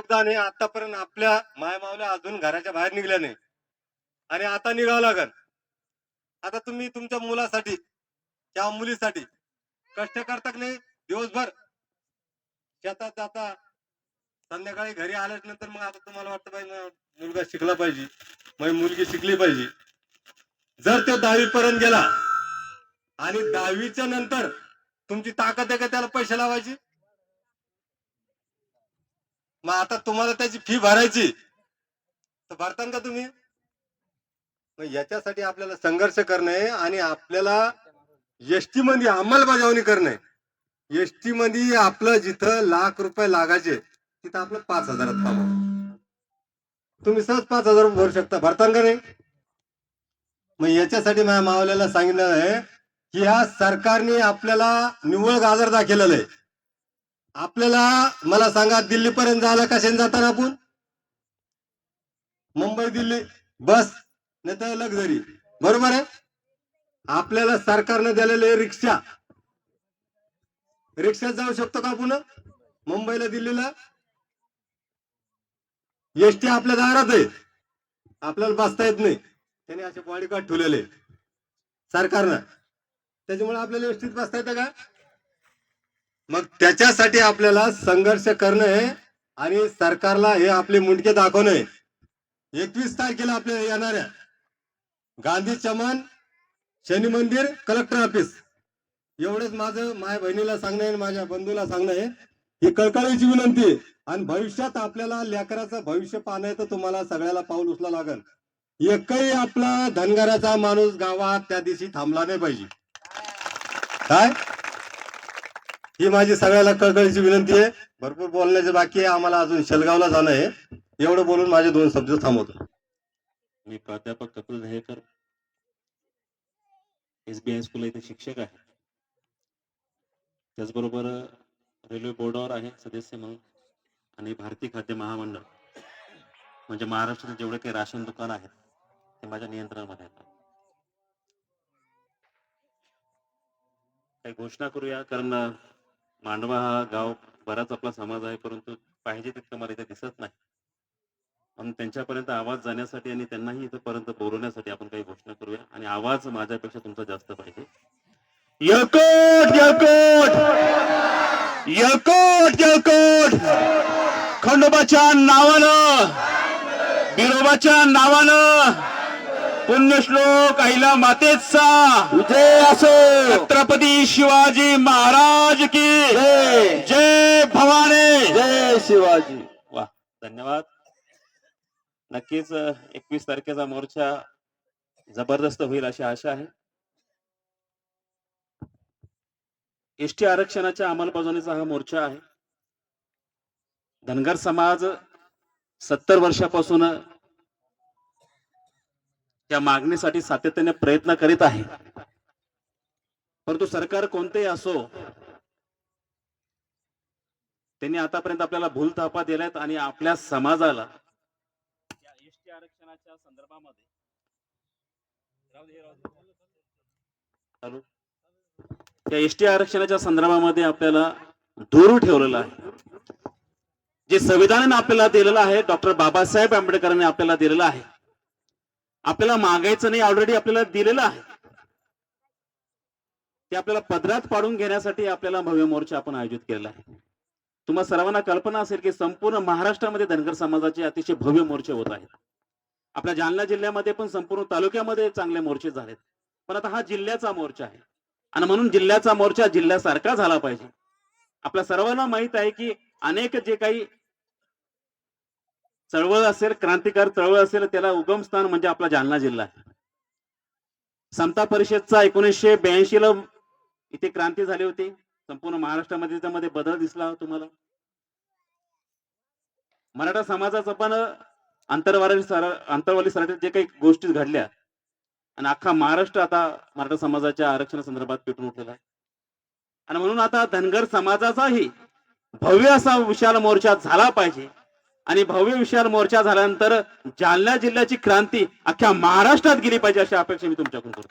योगदान आहे. आतापर्यंत आपल्या मायमावल्या अजून घराच्या बाहेर निघल्या नाही आणि आता निघावं लागल. आता तुम्ही तुमच्या मुलासाठी किंवा मुलीसाठी कष्ट करता की नाही दिवसभर शेतात जाता, संध्याकाळी घरी आल्यानंतर मग आता तुम्हाला वाटतं पाहिजे मुलगा शिकला पाहिजे, मग मुलगी शिकली पाहिजे. जर तो 10वी पर्यंत गेला आणि 10वीच्या नंतर तुमची ताकद आहे का त्याला पैसे लावायची? मग आता तुम्हाला त्याची फी भरायची तर भरतान का तुम्ही? मग याच्यासाठी आपल्याला संघर्ष करणे आणि आपल्याला एसटी मध्ये अंमलबजावणी करणे. एसटी मध्ये आपलं जिथं लाख रुपये लागायचे तिथं आपलं 5,000 थांबव. तुम्ही सहज 5,000 भरू शकता. भरतान का नाही? मग याच्यासाठी माझ्या मावल्याला सांगितलं आहे की या सरकारने आपल्याला निव्वळ गाजर दाखवलेलं आहे. आपल्याला मला सांगा दिल्ली पर्यंत जायला कशाने जाताना आपण? मुंबई दिल्ली बस नाही तर लक्झरी, बरोबर आहे. आपल्याला सरकारने दिलेले रिक्षा, रिक्षात जाऊ शकतो का आपण मुंबईला दिल्लीला? एसटी आपल्या दारात आहे, आपल्याला बसता येत नाही. त्याने असे बॉडीगार्ड ठेवलेले सरकारनं, त्याच्यामुळे आपल्याला एसटीत बसता येतं का? मग त्याच्यासाठी आपल्याला संघर्ष करणं आणि सरकारला हे आपले मुंडके दाखवणं. 21 तारखेला आपल्याला येणाऱ्या गांधी चमन, शनी मंदिर, कलेक्टर ऑफिस एवढंच माझं माझ्या बहिणीला सांगणं आहे, माझ्या बंधूला सांगणं आहे. ही कळकळीची विनंती आहे. आणि भविष्यात आपल्याला लेकराचं भविष्य पाहणं तर तुम्हाला सगळ्याला पाऊल उचला लागल. एकही आपला धनगराचा माणूस गावात त्या दिवशी थांबला नाही पाहिजे. काय ही माझी सगळ्याला कळकळीची विनंती आहे. भरपूर बोलण्याचे बाकी आहे, आम्हाला अजून शेलगावला जाणं आहे. एवढं बोलून माझे 2 शब्द थांबवतो. मी प्राध्यापक कपिल दहेकर, SBI स्कूल इथे शिक्षक आहे. त्याचबरोबर रेल्वे बोर्डावर आहे सदस्य म्हणून आणि भारतीय खाद्य महामंडळ म्हणजे महाराष्ट्रात जेवढे काही राशन दुकान आहेत ते माझ्या नियंत्रणामध्ये येतात. काही घोषणा करूया, कारण मांडवा हा गाव बराच आपला समाज आहे, परंतु पाहिजे तितकं मला इथे दिसत नाही. म्हणून त्यांच्यापर्यंत आवाज जाण्यासाठी आणि त्यांनाही इथपर्यंत बोलवण्यासाठी आपण काही घोषणा करूया. आणि आवाज माझ्यापेक्षा तुमचा जास्त पाहिजे. यळकोट यळकोट यळकोट यळकोट, खंडोबाच्या नावानं, बिरोबाच्या नावानं, पुण्यश्लोक अहिल्या मातेचा जय असो. छत्रपती शिवाजी महाराज की जय. जय भवानी, जय शिवाजी. वा, धन्यवाद. नक्कीच 21 तारखेचा मोर्चा जबरदस्त होईल अशी आशा आहे. एसटी आरक्षणाच्या अंमलबजावणीचा हा मोर्चा आहे. धनगर समाज 70 वर्षापासून त्या मागणीसाठी सातत्याने प्रयत्न करीत आहे, परंतु सरकार कोणतेही असो त्यांनी आतापर्यंत आपल्याला भूलथापा दिल्यात आणि आपल्या समाजाला या एसटी आरक्षणाच्या संदर्भामध्ये या एसटी आरक्षणाच्या संदर्भामध्ये आपल्याला दूर ठेवलेलं आहे. जे संविधानाने आपल्याला दिलेलं आहे, डॉक्टर बाबासाहेब आंबेडकरांनी आपल्याला दिलेलं आहे, आपल्याला मागायचं नाही, ऑलरेडी आपल्याला दिलेलं आहे. ते आपल्याला पदरात पाडून घेण्यासाठी आपल्याला भव्य मोर्चा आपण आयोजित केलेला आहे. तुम्हा सर्वांना कल्पना असेल की संपूर्ण महाराष्ट्रामध्ये धनगर समाजाचे अतिशय भव्य मोर्चे होत आहेत. आपल्या जालना जिल्ह्यामध्ये पण संपूर्ण तालुक्यामध्ये चांगले मोर्चे झालेत, पण आता हा जिल्ह्याचा मोर्चा आहे आणि म्हणून जिल्ह्याचा मोर्चा जिल्ह्यासारखा झाला पाहिजे. आपल्या सर्वांना माहित आहे की अनेक जे काही चळवळ असेल, क्रांतिकार चळवळ असेल, त्याला उगमस्थान म्हणजे आपला जालना जिल्हा आहे. समता परिषदचा 1982 ला इथे क्रांती झाली होती. संपूर्ण महाराष्ट्रामध्ये त्यामध्ये बदल दिसला तुम्हाला. मराठा समाजाचा पण अंतरवाली सराटीत जे काही गोष्टी घडल्या आणि अख्खा महाराष्ट्र आता मराठा समाजाच्या आरक्षणा संदर्भात पेटून उठलेला आहे. आणि म्हणून आता धनगर समाजाचाही भव्य असा विशाल मोर्चा झाला पाहिजे आणि भव्य विशाल मोर्चा झाल्यानंतर जालना जिल्ह्याची क्रांती अख्ख्या महाराष्ट्रात गेली पाहिजे अशी अपेक्षा मी तुमच्याकडून करतो.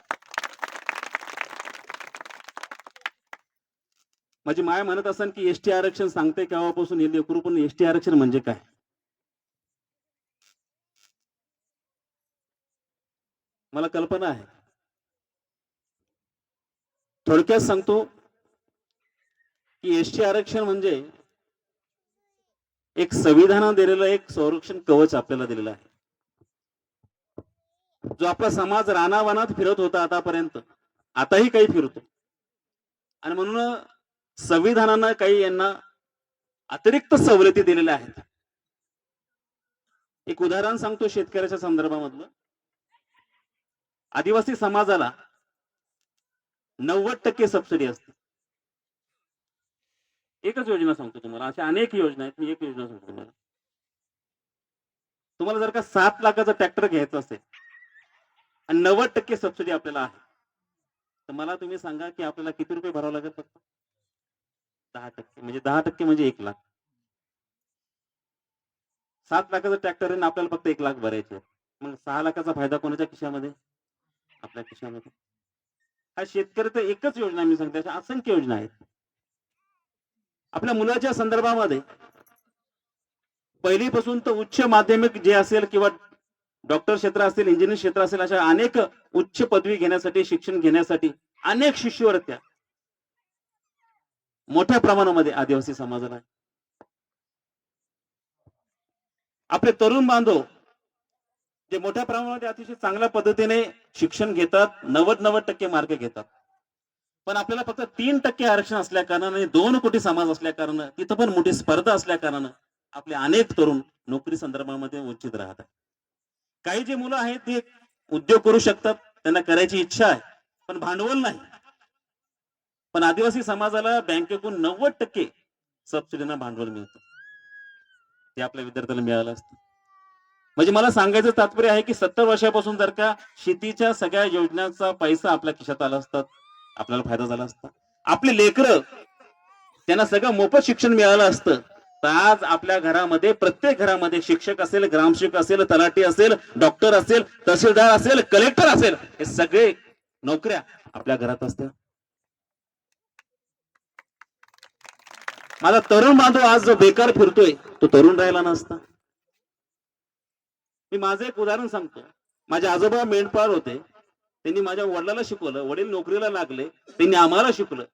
माझी माय म्हणत असेल की एसटी आरक्षण सांगते केव्हापासून हे लेकरू, पण एसटी आरक्षण म्हणजे काय? मला कल्पना आहे. थोडक्यात सांगतो की एसटी आरक्षण म्हणजे एक संविधानानं दिलेलं एक संरक्षण कवच आपल्याला दिलेलं आहे. जो आपला समाज रानावनात फिरत होता आतापर्यंत, आताही काही फिरतो. आणि म्हणून संविधानानं काही यांना अतिरिक्त सवलती दिलेल्या आहेत. एक उदाहरण सांगतो शेतकऱ्याच्या संदर्भामधलं. आदिवासी समाजाला 90% सबसिडी असते. एकच योजना सांगतो तुम्हाला, अशा अनेक योजना आहेत. मी एक योजना सांगतो तुम्हाला. तुम्हाला जर का 7 लाखाचा ट्रॅक्टर घ्यायचा असेल आणि 90% सबसिडी आपल्याला आहे, तर मला तुम्ही सांगा की आपल्याला किती रुपये भरावे लागेल? फक्त 10%. म्हणजे 10% म्हणजे 1 लाख. 7 लाखाचा ट्रॅक्टर आहे आपल्याला फक्त 1 लाख भरायचे. मग 6 लाखाचा फायदा कोणाच्या खिशामध्ये? आपल्या खिशामध्ये. हा शेतकऱ्याचं एकच योजना मी सांगते, अशा असंख्य योजना आहेत. आपल्या मुलाच्या संदर्भामध्ये पहिलीपासून तर उच्च माध्यमिक जे असेल किंवा डॉक्टर क्षेत्र असेल, इंजिनिअरिंग क्षेत्र असेल, अशा अनेक उच्च पदवी घेण्यासाठी, शिक्षण घेण्यासाठी अनेक शिष्यवृत्त्या मोठ्या प्रमाणामध्ये आदिवासी समाजाला. आपले तरुण बांधव जे मोठ्या प्रमाणामध्ये अतिशय चांगल्या पद्धतीने शिक्षण घेतात, 90% मार्क घेतात. पण आपल्याला फक्त 3% आरक्षण असल्या कारणाने, 2 कोटी समाज असल्या कारणाने, तिथं पण मोठी स्पर्धा असल्या कारणाने आपले अनेक तरुण नोकरी संदर्भामध्ये वंचित राहतात. काही जे मुलं आहेत ते उद्योग करू शकतात, त्यांना करायची इच्छा आहे, पण भांडवल नाही. पण आदिवासी समाजाला बँकेकडून 90% सबसिडीनं भांडवल मिळतं. ते आपल्या विद्यार्थ्याला मिळालं असतं. म्हणजे मला सांगायचं तात्पर्य आहे की 70 वर्षापासून जर का शेतीच्या सगळ्या योजनांचा पैसा आपल्या खिशात आला असता, आपल्याला फायदा झाला असता. आपले लेकरं त्यांना सगळं मोफत शिक्षण मिळालं असतं, तर आज आपल्या घरामध्ये, प्रत्येक घरामध्ये शिक्षक असेल, ग्रामसेवक असेल, तलाठी असेल, डॉक्टर असेल, तहसीलदार असेल, कलेक्टर असेल, हे सगळे नोकऱ्या आपल्या घरात असत्या. माझा तरुण बांधव आज जो बेकार फिरतोय तो तरुण राहिला नसता. मी माझं एक उदाहरण सांगतो. माझे आजोबा मेंढपाळ होते. त्यांनी माझ्या वडिलाला शिकवलं, वडील नोकरीला लागले, त्यांनी आम्हाला शिकवलं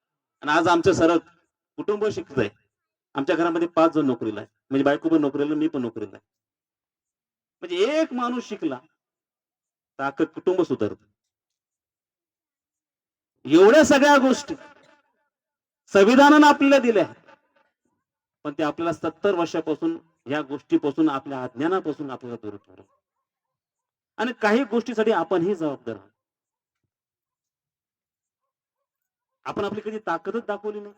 आणि आज आमचं सरळ कुटुंब शिकतंय. आमच्या घरामध्ये 5 जण नोकरीला आहे. म्हणजे बायको पण नोकरीला, मी पण नोकरीला आहे. म्हणजे एक माणूस शिकला तर अख्खं कुटुंब सुधारत. एवढ्या सगळ्या गोष्टी संविधानानं आपल्याला दिल्या, पण ते आपल्याला 70 वर्षापासून या गोष्टीपासून, आपल्या अज्ञानापासून आपल्याला दूर ठेवलं. आणि काही गोष्टीसाठी आपणही जबाबदार आहोत. आपण आपली कधी ताकदच दाखवली नाही.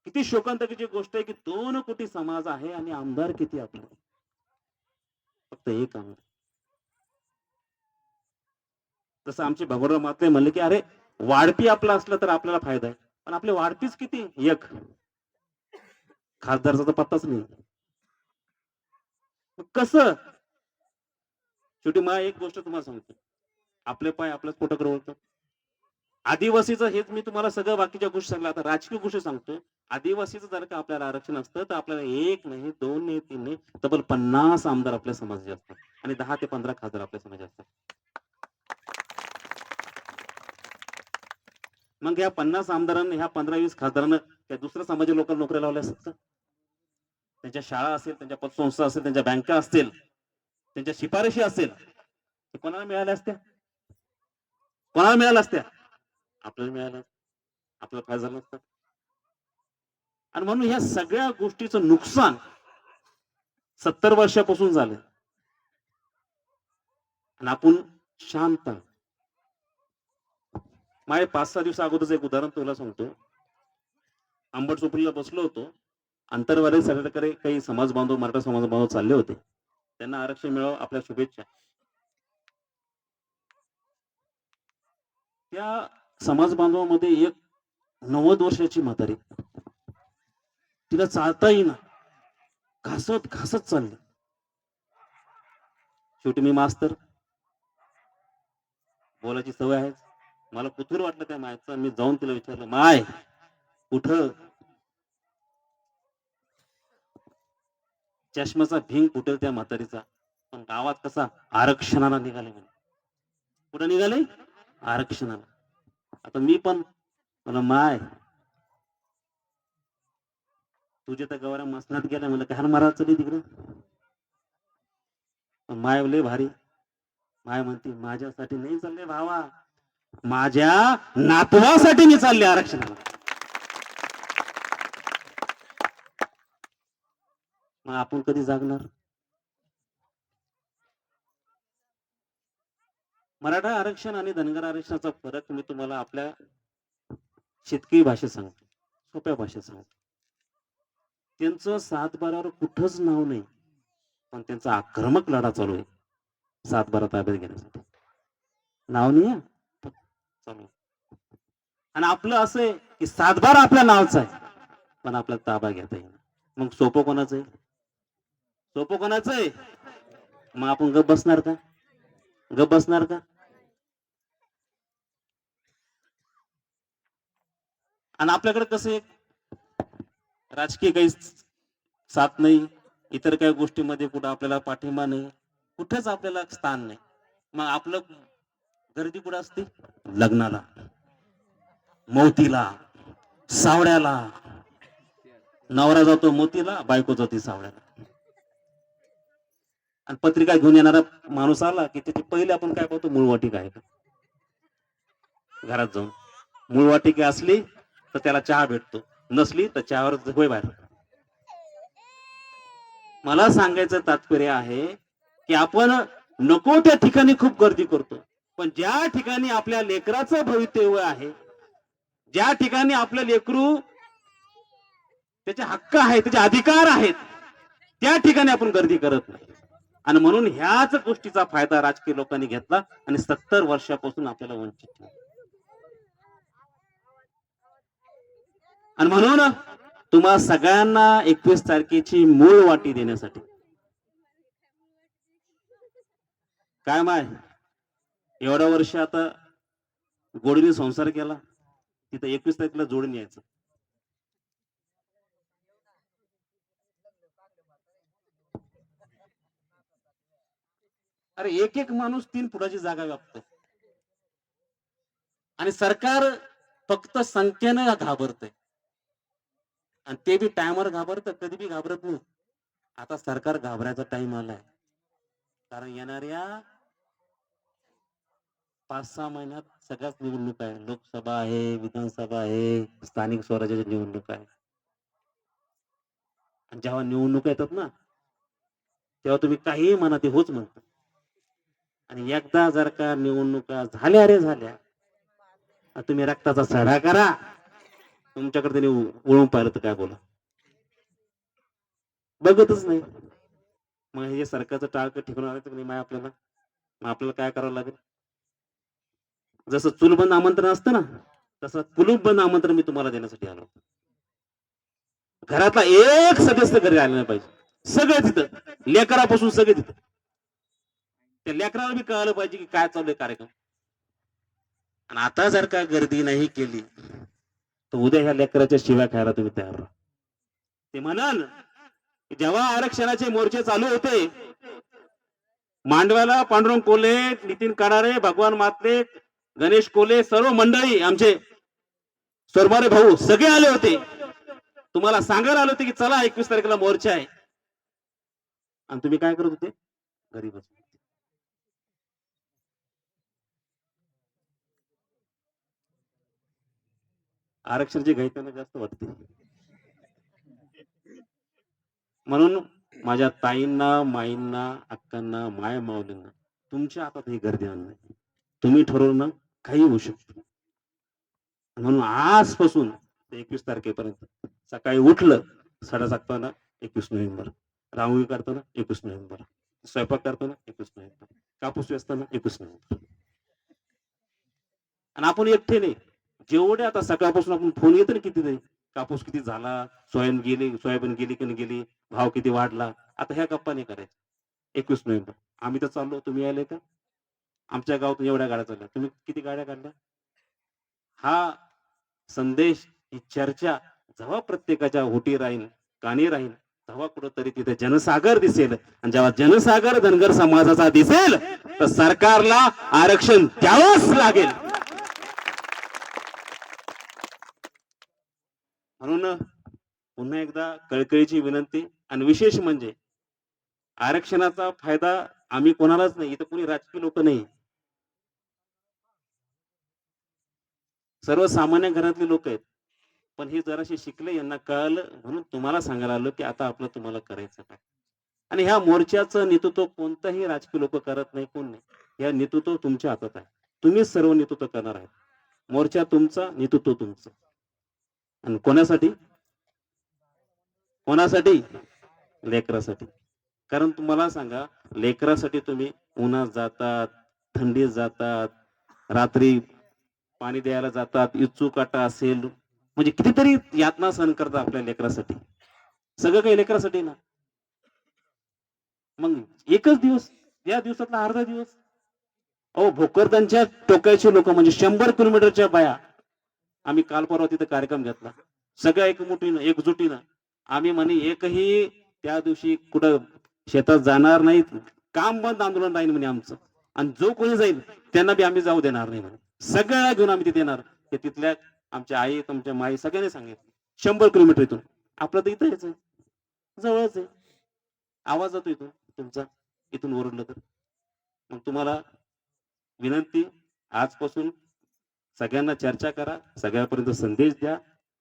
किती शोकांतिकेची गोष्ट आहे की 2 कोटी समाज आहे आणि आमदार किती आपले? फक्त एक आमदार. जसं आमचे भगवानराव मात्रे म्हणले की अरे वाढपी आपला असलं तर आपल्याला फायदा आहे, पण आपले वाढपीच किती? एक. खासदारचा तर पत्ताच नाही. मग कसं? शेवटी मला एक गोष्ट तुम्हाला सांगतो, आपले पाय आपल्याच पोटाकडे वळतात. आदिवासीचं हेच मी तुम्हाला सगळं बाकीच्या गोष्टी सांगल्या. आता राजकीय गोष्टी सांगतो. आदिवासीचं जर का आपल्याला आरक्षण असतं तर आपल्याला 1 नाही, 2 नाही, 3 नाही, तब्बल 50 आमदार आपल्या समाजाचे असतात आणि 10 ते 15 खासदार आपल्या समाजाचे असतात. मग या 50 आमदारांना, ह्या 15-20 खासदारांना त्या दुसऱ्या समाजाच्या लोकांना नोकऱ्या लावल्या असतात का? त्यांच्या शाळा असेल, त्यांच्या पतसंस्था असेल, त्यांच्या बँका असतील, त्यांच्या शिफारशी असेल, ते कोणाला मिळाल्या असत्या? कोणाला मिळाल्या असत्या? आपल्याला मिळाल्या. आपल्याला फायदा झाला असता. आणि म्हणून ह्या सगळ्या गोष्टीचं नुकसान 70 वर्षापासून झालं आणि आपण शांत. माझे 5-6 दिवस अगोदरच एक उदाहरण तुला सांगतो. आंबट चोपडीला बसलो होतो. अंतरवाली सगळ्याकडे काही समाज बांधव, मराठा समाज बांधव चालले होते. त्यांना आरक्षण मिळावं आपल्या शुभेच्छा. त्या समाज बांधवामध्ये एक 90 वर्षाची म्हातारी, तिला चालता येईना, घासत घासत चालली. शेवटी मी मास्तर, बोलायची सवय आहे. मला कुतूर वाटलं त्या मायचं. मी जाऊन तिला विचारलं, माय कुठं? चष्म्याचा भिंग फुटेल त्या म्हातारीचा, पण गावात कसा आरक्षणाला निघाले म्हणे. कुठं निघाले? आरक्षणाला. आता मी पण मला माय तुझ्या तर गौऱ्या मसनात गेल्या मला काय महाराज चली तिकडे. माय लय भारी. माय म्हणते माझ्यासाठी नाही चालले भावा, माझ्या नातवासाठी मी चालले आरक्षणाला. मग आपण कधी जागणार? मराठा आरक्षण आणि धनगर आरक्षणाचा फरक मी तुम्हाला आपल्या शेतकरी भाषेत सांगतो, सोप्या भाषेत सांगतो. त्यांचं 7-12वर कुठंच नाव नाही, पण त्यांचा आक्रमक लढा चालू आहे 7-12 ताब्यात घेण्यासाठी. नाव नाही चालू आहे. आणि आपलं असं आहे की 7-12 आपल्या नावचं आहे, पण आपला ताबा घेता येईल. मग सोपं कोणाचं आहे? सोपं कोणाचं आहे? मग आपण गप बसणार का? गप बसणार का? आणि आपल्याकडे कसं राजकीय काही साथ नाही, इतर काही गोष्टीमध्ये कुठं आपल्याला पाठिंबा नाही, कुठेच आपल्याला स्थान नाही. मग आपलं गर्दी कुठं असते? लग्नाला, मौतीला, सावड्याला. नवरा जातो मोतीला, बायको जाते सावड्याला. आणि पत्रिका घेऊन येणारा माणूस आला की त्याची पहिले आपण काय पाहतो? मूळवाटिका आहे का घरात जाऊन. मूळवाटिका असली तर त्याला चहा भेटतो, नसली तर चहावर होय बाहेर. मला सांगायचं तात्पर्य आहे की आपण नको त्या ठिकाणी खूप गर्दी करतो, पण ज्या ठिकाणी आपल्या लेकराचं भवितव्य आहे, ज्या ठिकाणी आपलं लेकरू त्याचे हक्क आहेत, त्याचे अधिकार आहेत, त्या ठिकाणी आपण गर्दी करत नाही. आणि म्हणून ह्याच गोष्टीचा फायदा राजकीय लोकांनी घेतला आणि 70 वर्षापासून आपल्याला वंचित ठेवलं. आणि म्हणून तुम्हा सगळ्यांना 21 तारखेची मूळ वाटी देण्यासाठी काय माय एवढ्या वर्ष आता गोडीने संसार केला, तिथं 21 तारखेला जोडून यायचं. अरे एक एक माणूस 3 फुटाची जागा व्यापत आणि सरकार फक्त संख्येनं घाबरतंय. आणि ते बी टायमर घाबरत, कधी बी घाबरत नाही. आता सरकार घाबरायचा टाइम आलाय, कारण येणाऱ्या 5-6 महिन्यात सगळ्याच निवडणूक आहे. लोकसभा आहे, विधानसभा आहे, स्थानिक स्वराज्याची निवडणूक आहे. आणि जेव्हा निवडणूक येतात ना, तेव्हा तुम्ही काहीही म्हणा ते होच म्हणता. आणि एकदा जर का निवडणुका झाल्या रे झाल्या, तुम्ही रक्ताचा सडा करा, तुमच्याकडे त्यांनी वळून पाहिलं तर काय बोला, बघतच नाही. मग हे सरकारचं टाळकं ठिकाण आलं तर नाही आपल्याला. मग आपल्याला काय करावं लागेल? जसं चूलबंद आमंत्रण असतं ना, तसं कुलूपबंद आमंत्रण मी तुम्हाला देण्यासाठी आलो. घरातला एक सदस्य घरी आला नाही पाहिजे, सगळे तिथं, लेकरापासून सगळे तिथं. त्या लेकराला बी कळालं पाहिजे की काय चालू आहे कार्यक्रम. आणि आता जर का गर्दी नाही केली तर उद्या ह्या लेकराच्या शिव्या खायला तुम्ही तयार राहा. ते म्हणाल जेव्हा आरक्षणाचे मोर्चे चालू होते मांडव्याला, पांडुरंग कोल्हे, नितीन कानारे, भगवान मात्रे, गणेश कोल्हे, सर्व मंडळी, आमचे सोरमारे भाऊ सगळे आले होते. तुम्हाला सांगायला आले होते की चला 21 तारखेला मोर्चा आहे. आणि तुम्ही काय करत होते? घरी बसून. आरक्षणाची घाई त्यांना जास्त वाटते. म्हणून माझ्या ताईंना, माईंना, अक्कांना, माय माऊलींना, तुमच्या हातात ही गर्दी आणणे. तुम्ही ठरवलं काही होऊ शकतो. म्हणून आजपासून 21 तारखेपर्यंत सकाळी उठलं, साडा टाकताना 21 नोव्हेंबर, रांगोळी काढताना 21 नोव्हेंबर, स्वयंपाक करताना 21 नोव्हेंबर, कापूस वेचताना 21 नोव्हेंबर. आणि आपण एकटे नाही, जेवढे आता सकाळपासून आपण फोन येतो ना किती कापूस किती झाला, सोयाबीन गेली की नाही गेली, भाव किती वाढला, आता ह्या गप्पा नाही करायच्या. 21 नोव्हेंबर आम्ही तर चाललो, तुम्ही आले का? आमच्या गावातून एवढ्या गाड्या चालल्या, तुम्ही किती गाड्या काढल्या? हा संदेश, ही चर्चा जेव्हा प्रत्येकाच्या होटी राहील, कानी राहील, तेव्हा कुठंतरी तिथे जनसागर दिसेल, आणि जेव्हा जनसागर धनगर समाजाचा दिसेल तर सरकारला आरक्षण द्यावंच लागेल. म्हणून पुन्हा एकदा कळकळीची विनंती, आणि विशेष म्हणजे आरक्षणाचा फायदा आम्ही कोणालाच नाही, इथं कोणी राजकीय लोक नाही, सर्वसामान्य घरातले लोक आहेत. पण हे जराशे शिकले, यांना कळलं, म्हणून तुम्हाला सांगायला आलो की आता आपलं तुम्हाला करायचं काय. आणि ह्या मोर्चाचं नेतृत्व कोणताही राजकीय लोक करत नाही, कोण नाही. या नेतृत्व तुमच्या हातात आहे, तुम्हीच सर्व नेतृत्व करणार आहे. मोर्चा तुमचा, नेतृत्व तुमचं. आणि कोणासाठी? कोणासाठी? लेकरासाठी. कारण तुम्हाला सांगा, लेकरासाठी तुम्ही उन्हात जातात, थंडीत जातात, रात्री पाणी द्यायला जातात, इचू काटा असेल, म्हणजे कितीतरी यातना सहन करतात आपल्या लेकरासाठी. सगळं काही लेकरासाठी ना. मग एकच दिवस, या दिवसातला अर्धा दिवस, अहो भोकरदनच्या टोकायचे लोक म्हणजे 100 किलोमीटरच्या बाया, आम्ही काल परवा तिथे कार्यक्रम घेतला, सगळ्या एकमुठीनं एकजुटीनं. आम्ही म्हणे एकही त्या दिवशी कुठं शेतात जाणार नाही, काम बंद आंदोलन राहील म्हणे आमचं, आणि जो कोणी जाईल त्यांना बी आम्ही जाऊ देणार नाही म्हणे. सगळ्या घेऊन आम्ही तिथे येणार. ते तिथल्या आमच्या आई, तुमच्या माई सगळ्यांनी सांगितलं 100 किलोमीटर इथून. आपलं तर इथं यायचं, जवळच आहे. आवाज जातो इथून तुमचा, इथून ओरडलं तर. मग तुम्हाला विनंती, आजपासून सगळ्यांना चर्चा करा, सगळ्यापर्यंत संदेश द्या.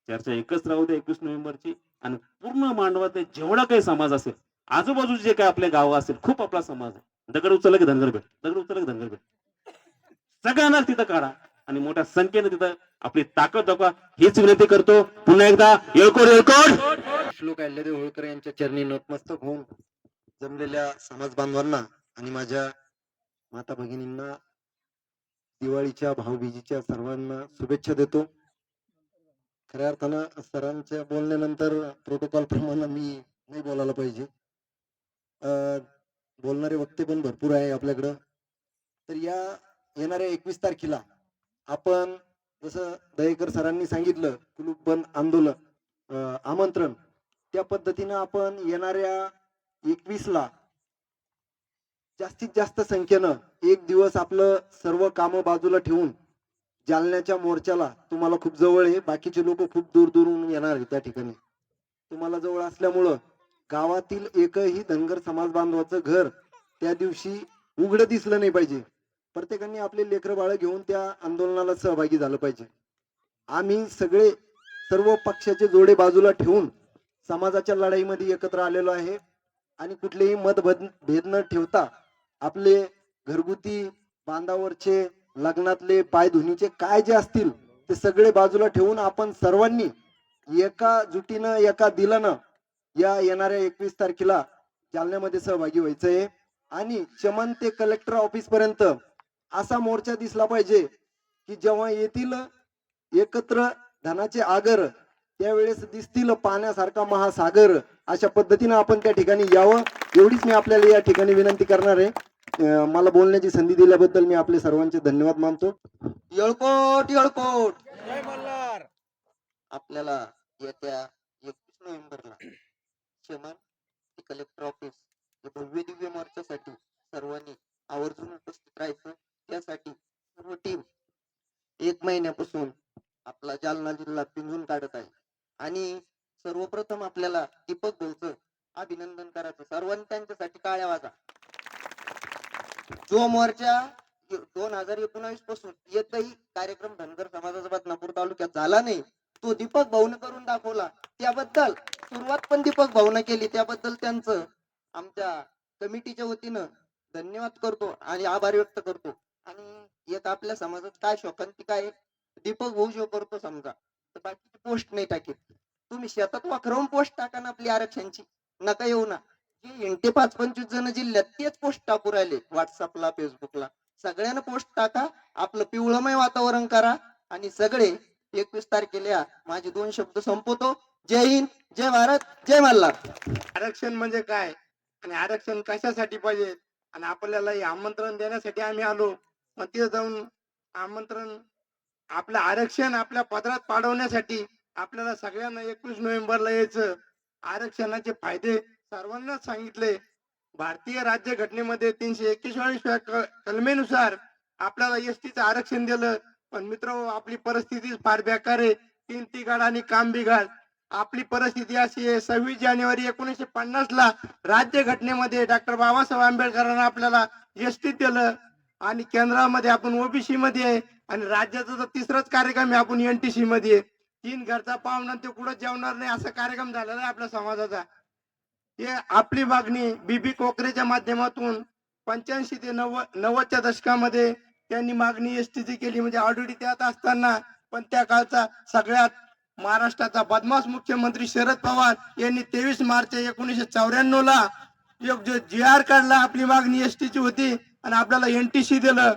चर्चा एकच राहू द्या 21 नोव्हेंबरची. आणि पूर्ण मांडवात जेवढा काही समाज असेल, आजूबाजूचे जे काही आपले गाव असेल, खूप आपला समाज आहे. दगड उचलला की धनगर भेट, दगड उचलला की धनगर भेट, सगळ्यांना तिथं काढा आणि मोठ्या संख्येने तिथं आपली ताकद दाखवा, हीच विनंती करतो. पुन्हा एकदा येळकोट येळकोट. श्लोक अहिल्यादेवी होळकर यांच्या चरणी नतमस्तक होऊन जमलेल्या समाज बांधवांना आणि माझ्या माता भगिनींना दिवाळीच्या भाऊबीजीच्या सर्वांना शुभेच्छा देतो. खऱ्या अर्थानं सरांच्या बोलण्यानंतर प्रोटोकॉल प्रमाणे मी नाही बोलायला पाहिजे. बोलणारे वक्ते पण भरपूर आहे आपल्याकडं. तर या येणाऱ्या 21 तारखेला आपण जसं दयेकर सरांनी सांगितलं, कुलूप बंद आंदोलन आमंत्रण, त्या पद्धतीनं आपण येणाऱ्या 21ला जास्तीत जास्त संख्येनं एक दिवस आपलं सर्व कामं बाजूला ठेवून जालन्याच्या मोर्चाला, तुम्हाला खूप जवळ आहे, बाकीचे लोक खूप दूर दूरून येणार आहे त्या ठिकाणी, तुम्हाला जवळ असल्यामुळं गावातील एकही धनगर समाज बांधवाचं घर त्या दिवशी उघडं दिसलं नाही पाहिजे. प्रत्येकाने आपले लेकरं बाळ घेऊन त्या आंदोलनाला सहभागी झालं पाहिजे. आम्ही सगळे सर्व पक्षाचे जोडे बाजूला ठेवून समाजाच्या लढाईमध्ये एकत्र आलेलो आहे. आणि कुठलेही मतभेद न ठेवता आपले घरगुती बांधावरचे लग्नातले पायधुनीचे काय जे असतील ते सगळे बाजूला ठेवून आपण सर्वांनी एका जुटीनं एका दिलानं या येणाऱ्या 21 तारखेला जालन्यामध्ये सहभागी व्हायचंय. आणि चमन ते कलेक्टर ऑफिस पर्यंत असा मोर्चा दिसला पाहिजे की जेव्हा येतील एकत्र धनाचे आगर, त्यावेळेस दिसतील पाण्यासारखा महासागर. अशा पद्धतीने आपण त्या ठिकाणी यावं, एवढीच मी आपल्याला या ठिकाणी विनंती करणार आहे. मला बोलण्याची संधी दिल्याबद्दल मी आपले सर्वांचे धन्यवाद मानतो. येळकोट येळकोट. जय मल्हार. आपल्याला येत्या 21 नोव्हेंबरला चमन ते कलेक्टर ऑफिस या भव्य दिव्य मोर्चासाठी सर्वांनी आवर्जून उपस्थित राहायचं. त्यासाठी सर्व टीम 1 महिन्यापासून आपला जालना जिल्हा पिंजून काढत आहे. आणि सर्वप्रथम आपल्याला दीपक भाऊचं अभिनंदन करायचं. सर्वांनी त्यांच्यासाठी टाळ्या वाजा. जो मोर्चा 2019 पासून एकही कार्यक्रम धनगर समाजाचा बदनापूर तालुक्यात झाला नाही, तो दीपक भाऊने करून दाखवला. त्याबद्दल सुरुवात पण दीपक भाऊने केली, त्याबद्दल त्यांचं आमच्या कमिटीच्या वतीनं धन्यवाद करतो आणि आभार व्यक्त करतो. आणि एक आपल्या समाजात काय शोकांतिका आहे, दीपक भाऊ जो करतो समजा, तर बाकीची पोस्ट नाही टाकीत. तुम्ही शेतात वाखरवून पोस्ट टाका ना आपली आरक्षणची, नका येऊ ना. जे इंटे 5-25 जण जिल्ह्यात तेच पोस्ट टाकू राहिले व्हॉट्सअपला फेसबुकला. सगळ्यांना पोस्ट टाका, आपलं पिवळमय वातावरण करा आणि सगळे 21 तारखेला माझे 2 शब्द संपवतो. जय हिंद, जय भारत, जय मल्हार. आरक्षण म्हणजे काय आणि आरक्षण कशासाठी पाहिजे आणि आपल्याला हे आमंत्रण देण्यासाठी आम्ही आलो. मग तिथे जाऊन आमंत्रण, आपलं आरक्षण आपल्या पदरात पाडवण्यासाठी आपल्याला सगळ्यांना 21 नोव्हेंबरला यायचं. आरक्षणाचे फायदे सर्वांनाच सांगितले. भारतीय राज्य घटनेमध्ये 341व्या कलमेनुसार आपल्याला एसटीचं आरक्षण दिलं. पण मित्र, आपली परिस्थिती फार बेकार आहे. तीन तिघाड आणि काम बिघाड. आपली परिस्थिती अशी आहे, 26 जानेवारी 1950 ला राज्य घटनेमध्ये डॉक्टर बाबासाहेब आंबेडकरांना आपल्याला एसटीत दिलं आणि केंद्रामध्ये आपण ओबीसी मध्ये आहे आणि राज्याचा तर तिसराच कार्यक्रम आहे, आपण एनटीसी मध्ये आहे. तीन घरचा पाहुणा ते कुठं जेवणार नाही असा कार्यक्रम झालेला आहे आपल्या समाजाचा. हे आपली मागणी बीबी कोकरेच्या माध्यमातून 85 ते 90च्या दशकामध्ये त्यांनी मागणी एसटीची केली. म्हणजे ऑलरेडी त्यात असताना पण त्या काळचा सगळ्यात महाराष्ट्राचा बदमाश मुख्यमंत्री शरद पवार यांनी 23 मार्च 1994 ला एक जो जी आर काढला, आपली मागणी एसटीची होती आणि आपल्याला एनटीसी दिलं.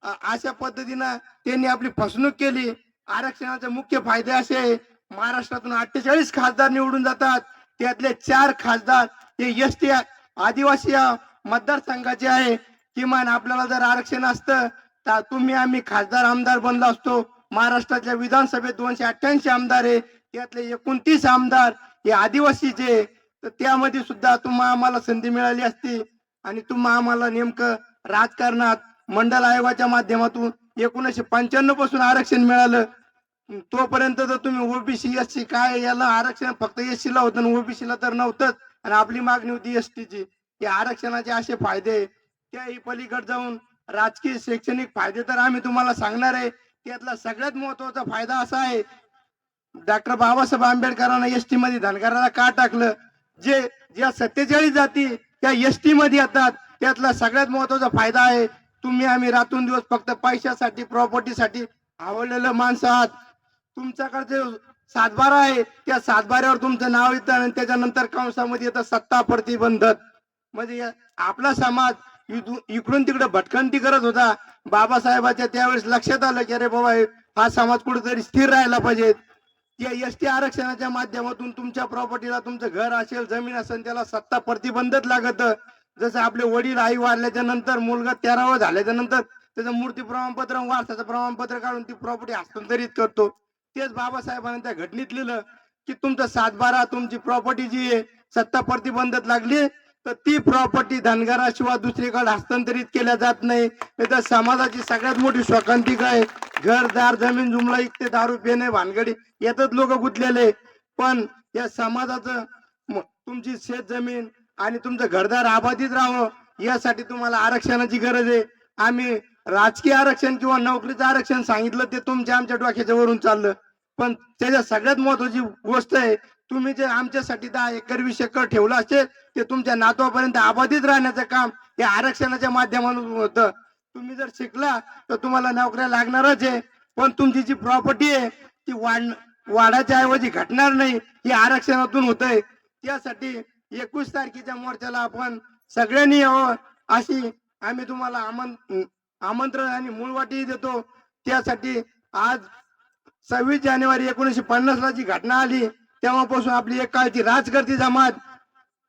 अशा पद्धतीनं त्यांनी आपली फसवणूक केली. आरक्षणाचे मुख्य फायदे असे आहे, महाराष्ट्रातून 48 खासदार निवडून जातात, त्यातले 4 खासदार हे एसटी आदिवासी या मतदारसंघाचे आहे. किमान आपल्याला जर आरक्षण असतं तर तुम्ही आम्ही खासदार आमदार बनलो असतो. महाराष्ट्राच्या विधानसभेत 288 आमदार आहे, त्यातले 29 आमदार हे आदिवासीचे. तर त्यामध्ये सुद्धा तुम्हाला आम्हाला संधी मिळाली असती आणि तुम्हाला आम्हाला नेमकं राजकारणात मंडल आयोगाच्या माध्यमातून 1995 पासून आरक्षण मिळालं. तोपर्यंत तर तुम्ही ओबीसी एससी काय याला आरक्षण फक्त एससी ला होतं, ओबीसीला तर नव्हतंच. आणि आपली मागणी होती एसटीची. या आरक्षणाचे असे फायदे, त्याही पलीकडे जाऊन राजकीय शैक्षणिक फायदे तर आम्ही तुम्हाला सांगणार आहे. त्यातला सगळ्यात महत्वाचा फायदा असा आहे, डॉक्टर बाबासाहेब आंबेडकरांना एसटी मध्ये धनगराला का टाकलं. ज्या 47 जाती त्या एसटी मध्ये येतात, त्यातला सगळ्यात महत्वाचा फायदा आहे, तुम्ही आम्ही रातून दिवस फक्त पैशासाठी प्रॉपर्टीसाठी आवडलेलं माणसं आहात. तुमच्याकडे 7/12 आहे, त्या 7/12वर तुमचं नाव येतं आणि त्याच्यानंतर कंसामध्ये येतं सत्ता प्रतिबंधक. म्हणजे आपला समाज इकडून तिकडे भटकंती करत होता. बाबासाहेबांच्या त्यावेळेस लक्षात आलं की अरे बाबा, हा समाज कुठेतरी स्थिर राहायला पाहिजे. या एसटी आरक्षणाच्या माध्यमातून तुमच्या प्रॉपर्टीला, तुमचं घर असेल जमीन असेल, त्याला सत्ता प्रतिबंधक लागत. जसं आपले वडील आई वारल्याच्या नंतर मुलगा 13वा झाल्याच्या नंतर त्याचं मूर्ती प्रमाणपत्र वारसाचं प्रमाणपत्र काढून ती प्रॉपर्टी हस्तांतरित करतो. तेच बाबासाहेबांनी त्या घटनेत लिहिलं की तुमचं 7/12 तुमची प्रॉपर्टी जी आहे सत्ता प्रतिबंधक लागली तर ती प्रॉपर्टी धनगराशिवाय दुसरीकडे हस्तांतरित केल्या जात नाही. तर समाजाची सगळ्यात मोठी शोकांतिका आहे. घरदार जमीन जुमला इकते, दारू पिणे भानगडी यातच लोक गुंतलेले. पण या समाजाचं तुमची शेत जमीन आणि तुमचं घरदार आबादीत राहावं यासाठी तुम्हाला आरक्षणाची गरज आहे. आम्ही राजकीय आरक्षण किंवा नोकरीचं आरक्षण सांगितलं ते तुमच्या आमच्या डोक्याच्या वरून चाललं. पण त्याच्या सगळ्यात महत्वाची गोष्ट आहे, तुम्ही जे आमच्यासाठी 10 एकर 20 एकर ठेवलं असेल ते तुमच्या नातवापर्यंत आबादीत राहण्याचं काम या आरक्षणाच्या माध्यमातून होतं. तुम्ही जर शिकला तर तुम्हाला नोकऱ्या लागणारच आहे, पण तुमची जी प्रॉपर्टी आहे ती वाढाच्या ऐवजी घटणार नाही, हे आरक्षणातून होतंय. त्यासाठी 21 तारखेच्या मोर्चाला आपण सगळ्यांनी यावं अशी आम्ही तुम्हाला आमंत्रण आणि मूळवाटी देतो. त्यासाठी आज 26 जानेवारी 1950 ला जी घटना आली तेव्हापासून आपली एक काळची राजकर्ती जमात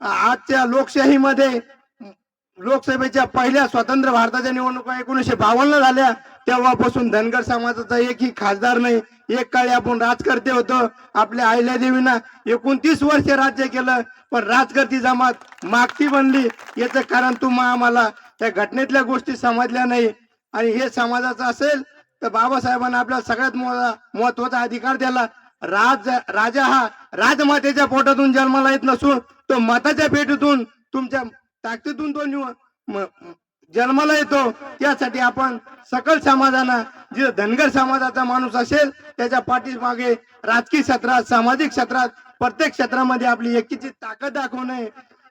आजच्या लोकशाहीमध्ये लोकसभेच्या पहिल्या स्वतंत्र भारताच्या निवडणुका 1952 झाल्या तेव्हापासून धनगर समाजाचा एकही खासदार नाही. एक काळी आपण राजकर्ते होतो. आपल्या अहिल्यादेवीनं 29 वर्ष राज्य केलं, पण राजकर्ती जमात मागती बनली. याचं कारण तुम्हा आम्हाला त्या घटनेतल्या गोष्टी समजल्या नाही. आणि हे समाजाचं असेल तर बाबासाहेबांना आपल्या सगळ्यात महत्वाचा अधिकार दिला. राजा हा राजमातेच्या पोटातून जन्माला येत नसून तो मताच्या पेटीतून तुमच्या ताकदीतून तो जन्माला येतो. त्यासाठी आपण सकल समाजानं जे धनगर समाजाचा माणूस असेल त्याच्या पाठीमागे राजकीय क्षेत्रात, सामाजिक क्षेत्रात, प्रत्येक क्षेत्रामध्ये आपली एकीची ताकद दाखवणे.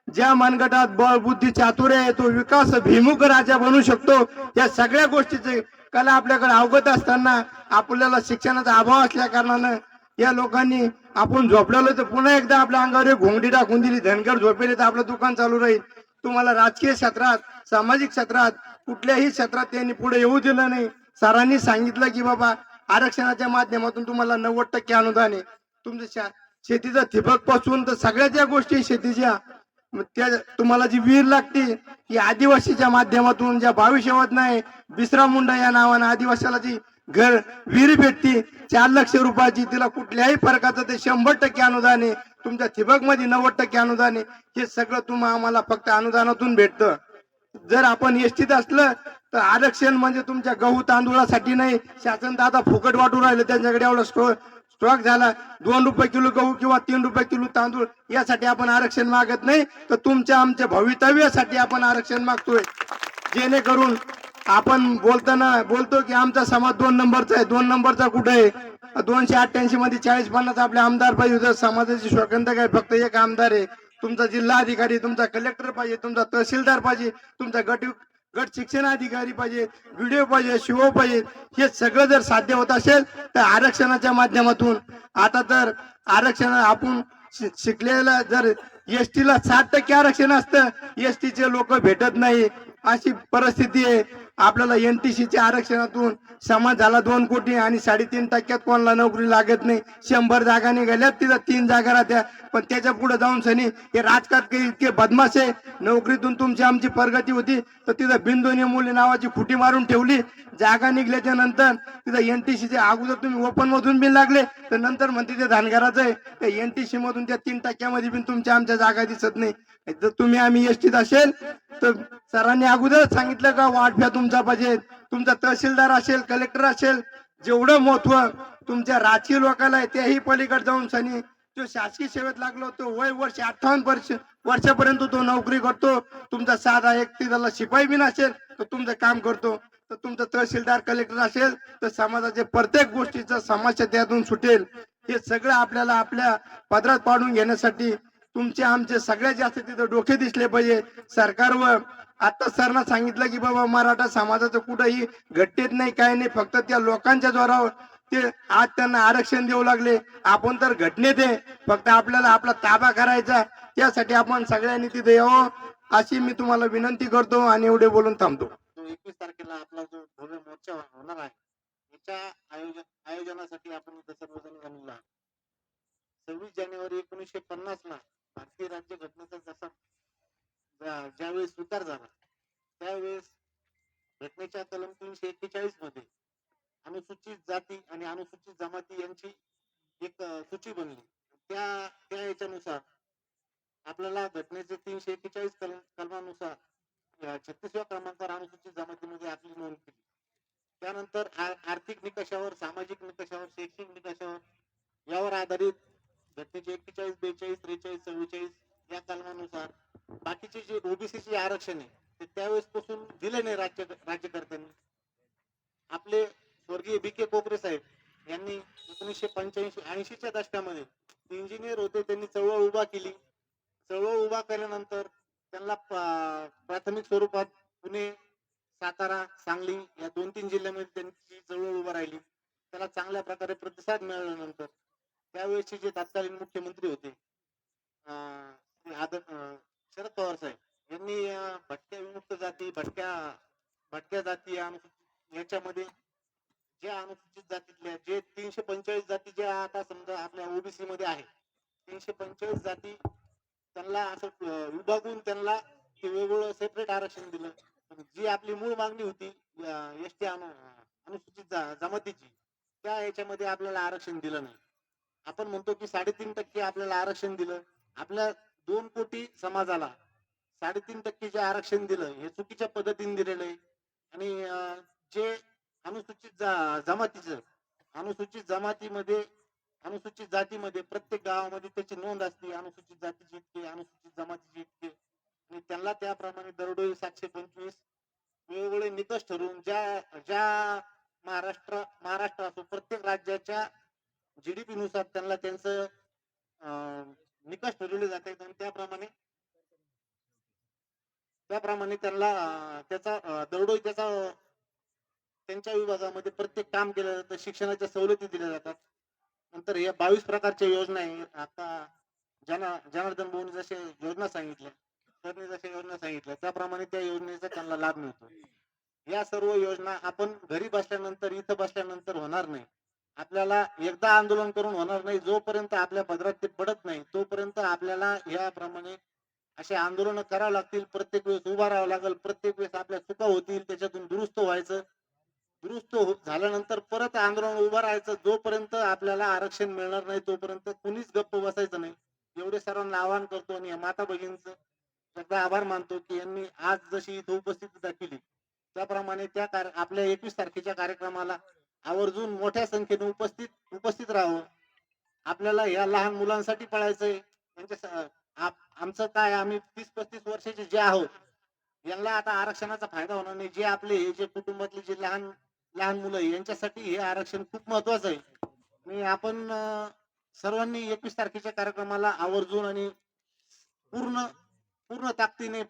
ज्या मनगटात बळ बुद्धी चातुर्य आहे तो विकास भिमुख राजा बनू शकतो. या सगळ्या गोष्टीचे कला आपल्याकडे अवगत असताना आपल्याला शिक्षणाचा अभाव असल्या कारणानं या लोकांनी आपण झोपलेलो तर पुन्हा एकदा आपल्या अंगावर एक घोंगडी टाकून दिली. धनगर झोपेले तर आपलं दुकान चालू राहील. तुम्हाला राजकीय क्षेत्रात, सामाजिक क्षेत्रात, कुठल्याही क्षेत्रात त्यांनी पुढे येऊ दिलं नाही. सरांनी सांगितलं की बाबा आरक्षणाच्या माध्यमातून तुम्हाला 90% अनुदान आहे. तुमच्या शेतीचा ठिबक पासून तर सगळ्या ज्या गोष्टी शेतीच्या त्या तुम्हाला जी विहीर लागते ही आदिवासीच्या माध्यमातून, ज्या भविष्यवत नाही बिसरा मुंडा या नावानं आदिवासीला जी विहीर भेटती 4 लाख रुपयाची, तिला कुठल्याही प्रकारचं ते 100% अनुदान आहे. तुमच्या ठिबक मध्ये 90% अनुदान आहे. हे सगळं तुम्हाला आम्हाला फक्त अनुदानातून भेटतं. जर आपण एसटीत असलं तर आरक्षण म्हणजे तुमच्या गहू तांदूळासाठी नाही. शासन तर आता फुकट वाटून राहिलं, त्यांच्याकडे एवढा स्टॉक झाला. 2 रुपये किलो गहू किंवा 3 रुपये किलो तांदूळ यासाठी आपण आरक्षण मागत नाही, तर तुमच्या आमच्या भवितव्यासाठी आपण आरक्षण मागतोय. जेणेकरून आपण बोलतो की आमचा समाज 2 नंबरचा आहे. 2 नंबरचा कुठे आहे? 288 मध्ये 40-50 आपले आमदार पाहिजे होते. समाजाची शोकंत काय, फक्त एक आमदार आहे. तुमचा जिल्हा अधिकारी, तुमचा कलेक्टर पाहिजे, तुमचा तहसीलदार पाहिजे, तुमचा गट शिक्षण अधिकारी पाहिजे, व्हिडिओ पाहिजे, शिओ पाहिजे. हे सगळं जर साध्य होत असेल तर आरक्षणाच्या माध्यमातून. आता तर आरक्षण आपण शिकलेला जर एसटीला 60% आरक्षण असतं, एसटीचे लोक भेटत नाही अशी परिस्थिती आहे. आपल्याला एनटीसीच्या आरक्षणातून समाज झाला 2 कोटी आणि 3.5% कोणाला नोकरी लागत नाही. 100 जागा निघाल्यात, तिथं 3 जागा राहत्या. पण त्याच्या पुढे जाऊन सनी हे राजकारण काही इतके बदमाश आहे. नोकरीतून तुमची आमची प्रगती होती तर तिथं बिंदू मुली नावाची खुटी मारून ठेवली. जागा निघल्याच्या नंतर तिथं एनटीसीच्या अगोदर तुम्ही ओपन मधून बिन लागले, तर नंतर म्हणते ते धनगराचं आहे. त्या एनटीसी मधून त्या 3% बी तुमच्या आमच्या जागा दिसत नाही. जर तुम्ही आम्ही एसटीत असेल तर सरांनी अगोदर सांगितलं का वाटफ्या तुमचा पाहिजे. तुमचा तहसीलदार असेल, कलेक्टर असेल, जेवढं महत्व तुमच्या राजकीय लोकांना आहे त्याही पलीकडे जाऊन सनी जो शासकीय सेवेत लागलो तो वय वर्ष 58 वर्षापर्यंत तो नोकरी करतो. तुमचा साधा एक त्याला शिपाई बी नसेल तर तुमचं काम करतो. तर तुमचा तहसीलदार कलेक्टर असेल तर समाजाचे प्रत्येक गोष्टीचा समस्या त्यातून सुटेल. हे सगळं आपल्याला आपल्या पदरात पाडून घेण्यासाठी तुमचे आमचे सगळ्यात जास्त तिथं डोके दिसले पाहिजे सरकारवर. आता सरना सांगितलं की बाबा मराठा समाजाचं कुठंही घटनेत नाही, काय नाही, फक्त त्या लोकांच्या जोरावर ते आज त्यांना आरक्षण देऊ लागले. आपण तर घटनेत आहे, फक्त आपल्याला आपला ताबा करायचा. त्यासाठी आपण सगळ्यांनी तिथे यावं अशी मी तुम्हाला विनंती करतो आणि एवढे बोलून थांबतो. 21 तारखेला आपला जो भव्य मोर्चा होणार आहे याच्या आयोजनासाठी आपण इथं सर्वजण जमलो आहोत. 26 जानेवारी 1950 ला भारतीय राज्यघटनेचा जसा ज्यावेळेस स्वीकार झाला त्यावेळेस घटनेच्या कलम 341 मध्ये अनुसूचित जाती आणि अनुसूचित जमाती यांची एक सूची बनली. त्या याच्यानुसार आपल्याला घटनेचे 341 कलमानुसार 36व्या क्रमांकावर अनुसूचित जमातीमध्ये आपली नोंद केली. त्यानंतर आर्थिक निकषावर, सामाजिक निकषावर, शैक्षणिक निकषावर यावर आधारित घटनेचे 41, 42, 43, 44 या कलमानुसार बाकीचे जे ओबीसीचे आरक्षण आहे ते त्यावेळेस पासून दिले नाही राज्यकर्त्यांनी. आपले स्वर्गीय बी.के. कोकरे साहेब यांनी 1985-80च्या दशकामध्ये इंजिनियर होते. त्यांनी चळवळ उभा केली. चळवळ उभा केल्यानंतर त्यांना प्राथमिक स्वरूपात पुणे, सातारा, सांगली या 2-3 जिल्ह्यामध्ये त्यांची चळवळ उभा राहिली. त्याला चांगल्या प्रकारे प्रतिसाद मिळाल्यानंतर त्यावेळेसचे जे तत्कालीन मुख्यमंत्री होते शरद पवार साहेब यांनी भटक्या विमुक्त जाती, भटक्या जाती याच्यामध्ये ज्या अनुसूचित जातीतल्या जे 345 जाती ज्या आता समजा आपल्या ओबीसी मध्ये आहे, 345 जाती त्यांना असं विभागून त्यांना वेगवेगळं सेपरेट आरक्षण दिलं. जी आपली मूळ मागणी होती एसटी अनुसूचित जमातीची त्या याच्यामध्ये आपल्याला आरक्षण दिलं नाही. आपण म्हणतो की 3.5% आपल्याला आरक्षण दिलं. आपल्या 2 कोटी समाजाला 3.5% जे आरक्षण दिलं हे चुकीच्या पद्धतीने दिलेलं आहे. आणि जे अनुसूचित जमातीचं अनुसूचित जातीमध्ये प्रत्येक गावामध्ये त्याची नोंद असते. अनुसूचित जातीची इतके, अनुसूचित जमातीची इतके, आणि त्यांना त्याप्रमाणे दरडोई 725 वेगवेगळे निकष ठरवून ज्या महाराष्ट्र असो प्रत्येक राज्याच्या जीडीपी नुसार त्यांना त्यांचं निकष ठरवले जात आहेत. आणि त्याप्रमाणे त्यांना त्याचा दरडोई त्यांच्या विभागामध्ये प्रत्येक काम केलं जातं. शिक्षणाच्या सवलती दिल्या जातात. नंतर या 22 प्रकारच्या योजना आहे. आता जनार्दन भाऊनी जसे योजना सांगितल्या, सरने जशा योजना सांगितल्या त्याप्रमाणे त्या योजनेचा त्यांना लाभ मिळतो. या सर्व योजना आपण घरी बसल्यानंतर, इथं बसल्यानंतर होणार नाही. आपल्याला एकदा आंदोलन करून होणार नाही. जोपर्यंत आपल्या पदरात ते पडत नाही तोपर्यंत आपल्याला याप्रमाणे असे आंदोलन करावं लागतील. प्रत्येक वेळेस उभा राहावं लागेल. प्रत्येक वेळेस आपल्या चुका होतील, त्याच्यातून दुरुस्त व्हायचं. दुरुस्त झाल्यानंतर परत आंदोलन उभं राहायचं. जोपर्यंत आपल्याला आरक्षण मिळणार नाही तोपर्यंत कुणीच गप्प बसायचं नाही. एवढे सर्वांना आवाहन करतो आणि या माता भगिनींचं एकदा आभार मानतो की यांनी आज जशी इथं उपस्थिती दाखवली त्याप्रमाणे आपल्या 21 तारखेच्या कार्यक्रमाला आवर्जून मोठ्या संख्येने उपस्थित राहावं. आपल्याला या लहान मुलांसाठी पळायचंय. आमचं काय, आम्ही 30-35 वर्षाचे जे आहोत यांना आता आरक्षणाचा फायदा होणार नाही. जे आपले हे जे कुटुंबातले जे लहान लहान मुलं आहे, यांच्यासाठी हे आरक्षण खूप महत्वाचं आहे. आणि आपण सर्वांनी 21 तारखेच्या कार्यक्रमाला आवर्जून आणि पूर्ण पूर्ण ताकदीने